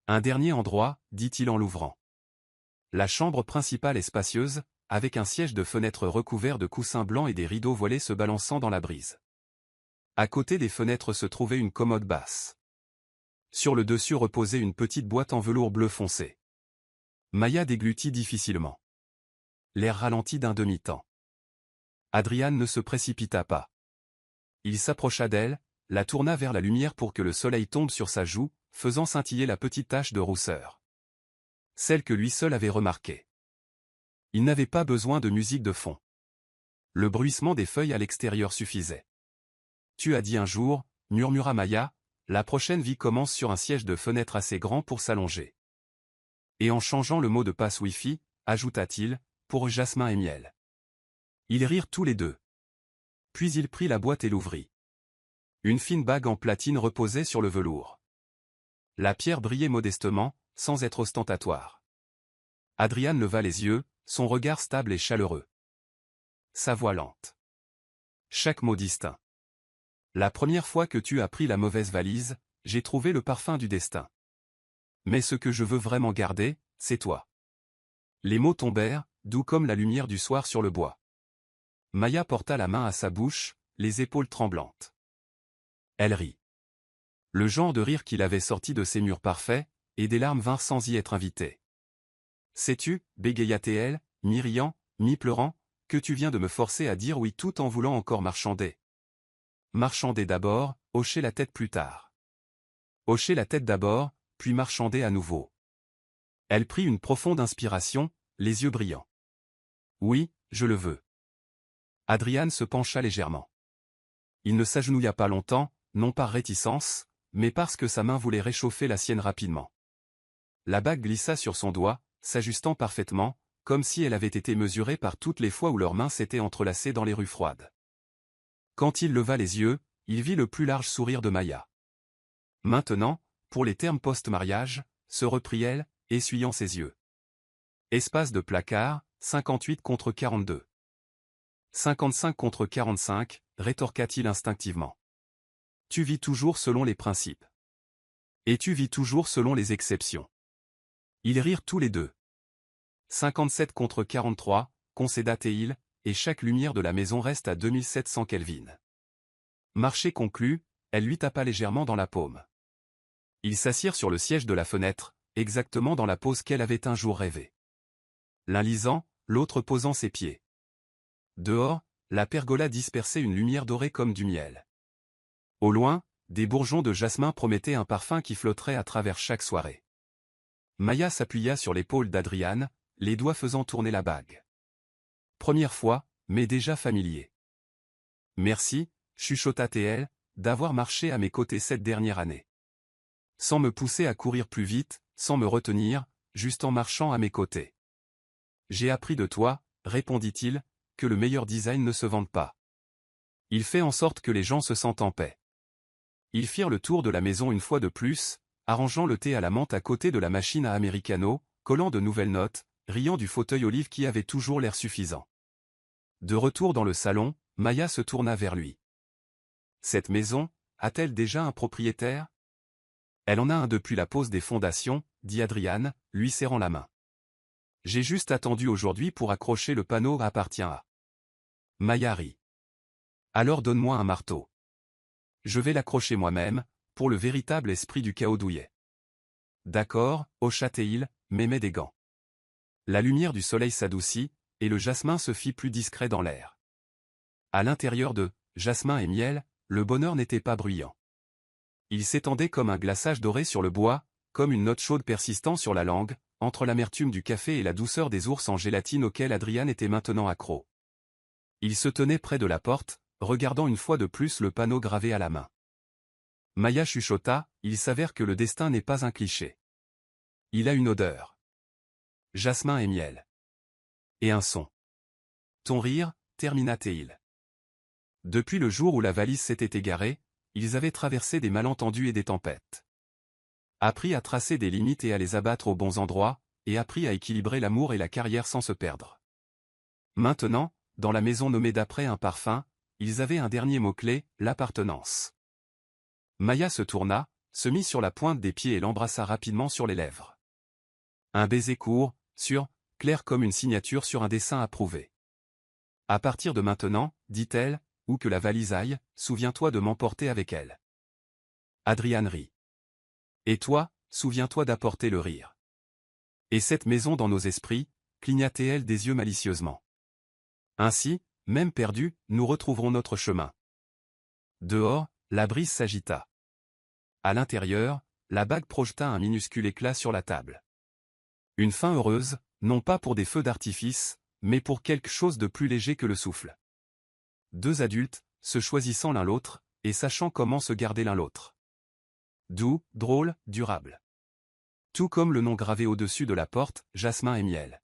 Un dernier endroit, dit-il en l'ouvrant. La chambre principale est spacieuse, avec un siège de fenêtre recouvert de coussins blancs et des rideaux voilés se balançant dans la brise. À côté des fenêtres se trouvait une commode basse. Sur le dessus reposait une petite boîte en velours bleu foncé. Maya déglutit difficilement. L'air ralentit d'un demi-temps. Adrian ne se précipita pas. Il s'approcha d'elle, la tourna vers la lumière pour que le soleil tombe sur sa joue, faisant scintiller la petite tache de rousseur. Celle que lui seul avait remarquée. Il n'avait pas besoin de musique de fond. Le bruissement des feuilles à l'extérieur suffisait. Tu as dit un jour, murmura Maya, la prochaine vie commence sur un siège de fenêtre assez grand pour s'allonger. Et en changeant le mot de passe Wi-Fi, ajouta-t-il, pour jasmin et miel. Ils rirent tous les deux. Puis il prit la boîte et l'ouvrit. Une fine bague en platine reposait sur le velours. La pierre brillait modestement, sans être ostentatoire. Adrian leva les yeux, son regard stable et chaleureux. Sa voix lente. Chaque mot distinct. La première fois que tu as pris la mauvaise valise, j'ai trouvé le parfum du destin. Mais ce que je veux vraiment garder, c'est toi. Les mots tombèrent, doux comme la lumière du soir sur le bois. Maya porta la main à sa bouche, les épaules tremblantes. Elle rit. Le genre de rire qu'il avait sorti de ses murs parfaits, et des larmes vinrent sans y être invitées. Sais-tu, bégaya-t-elle, mi-riant, mi-pleurant, que tu viens de me forcer à dire oui tout en voulant encore marchander. Marchander d'abord, hocher la tête plus tard. Hocher la tête d'abord, puis marchander à nouveau. Elle prit une profonde inspiration, les yeux brillants. Oui, je le veux. Adrian se pencha légèrement. Il ne s'agenouilla pas longtemps, non par réticence, mais parce que sa main voulait réchauffer la sienne rapidement. La bague glissa sur son doigt, s'ajustant parfaitement, comme si elle avait été mesurée par toutes les fois où leurs mains s'étaient entrelacées dans les rues froides. Quand il leva les yeux, il vit le plus large sourire de Maya. Maintenant, pour les termes post-mariage, se reprit-elle, essuyant ses yeux. Espace de placard, 58 contre 42. 55 contre 45, rétorqua-t-il instinctivement. Tu vis toujours selon les principes. Et tu vis toujours selon les exceptions. Ils rirent tous les deux. 57 contre 43, concéda Théil, et chaque lumière de la maison reste à 2700 Kelvin. Marché conclu, elle lui tapa légèrement dans la paume. Ils s'assirent sur le siège de la fenêtre, exactement dans la pose qu'elle avait un jour rêvée. L'un lisant, l'autre posant ses pieds. Dehors, la pergola dispersait une lumière dorée comme du miel. Au loin, des bourgeons de jasmin promettaient un parfum qui flotterait à travers chaque soirée. Maya s'appuya sur l'épaule d'Adrian, les doigts faisant tourner la bague. Première fois, mais déjà familier. Merci, chuchota Théil, d'avoir marché à mes côtés cette dernière année. Sans me pousser à courir plus vite, sans me retenir, juste en marchant à mes côtés. J'ai appris de toi, répondit-il, que le meilleur design ne se vante pas. Il fait en sorte que les gens se sentent en paix. Ils firent le tour de la maison une fois de plus, arrangeant le thé à la menthe à côté de la machine à americano, collant de nouvelles notes, riant du fauteuil olive qui avait toujours l'air suffisant. De retour dans le salon, Maya se tourna vers lui. Cette maison, a-t-elle déjà un propriétaire? Elle en a un depuis la pose des fondations, dit Adrian, lui serrant la main. J'ai juste attendu aujourd'hui pour accrocher le panneau appartient à. Maya rit. Alors donne-moi un marteau. Je vais l'accrocher moi-même, pour le véritable esprit du chaos douillet. D'accord, hocha Théil, mais mets des gants. La lumière du soleil s'adoucit, et le jasmin se fit plus discret dans l'air. À l'intérieur de jasmin et miel, le bonheur n'était pas bruyant. Il s'étendait comme un glaçage doré sur le bois, comme une note chaude persistant sur la langue, entre l'amertume du café et la douceur des ours en gélatine auxquels Adrian était maintenant accro. Il se tenait près de la porte, regardant une fois de plus le panneau gravé à la main. Maya chuchota, il s'avère que le destin n'est pas un cliché. Il a une odeur. Jasmin et miel. Et un son. Ton rire, termina Théil. Depuis le jour où la valise s'était égarée, ils avaient traversé des malentendus et des tempêtes. Appris à tracer des limites et à les abattre aux bons endroits, et appris à équilibrer l'amour et la carrière sans se perdre. Maintenant, dans la maison nommée d'après un parfum, ils avaient un dernier mot-clé, l'appartenance. Maya se tourna, se mit sur la pointe des pieds et l'embrassa rapidement sur les lèvres. Un baiser court, sûr, clair comme une signature sur un dessin approuvé. À partir de maintenant, dit-elle, où que la valise aille, souviens-toi de m'emporter avec elle. Adrian rit. Et toi, souviens-toi d'apporter le rire. Et cette maison dans nos esprits, cligna Théil des yeux malicieusement. Ainsi, même perdus, nous retrouverons notre chemin. Dehors, la brise s'agita. À l'intérieur, la bague projeta un minuscule éclat sur la table. Une fin heureuse, non pas pour des feux d'artifice, mais pour quelque chose de plus léger que le souffle. Deux adultes, se choisissant l'un l'autre, et sachant comment se garder l'un l'autre. Doux, drôle, durable. Tout comme le nom gravé au-dessus de la porte, jasmin et miel.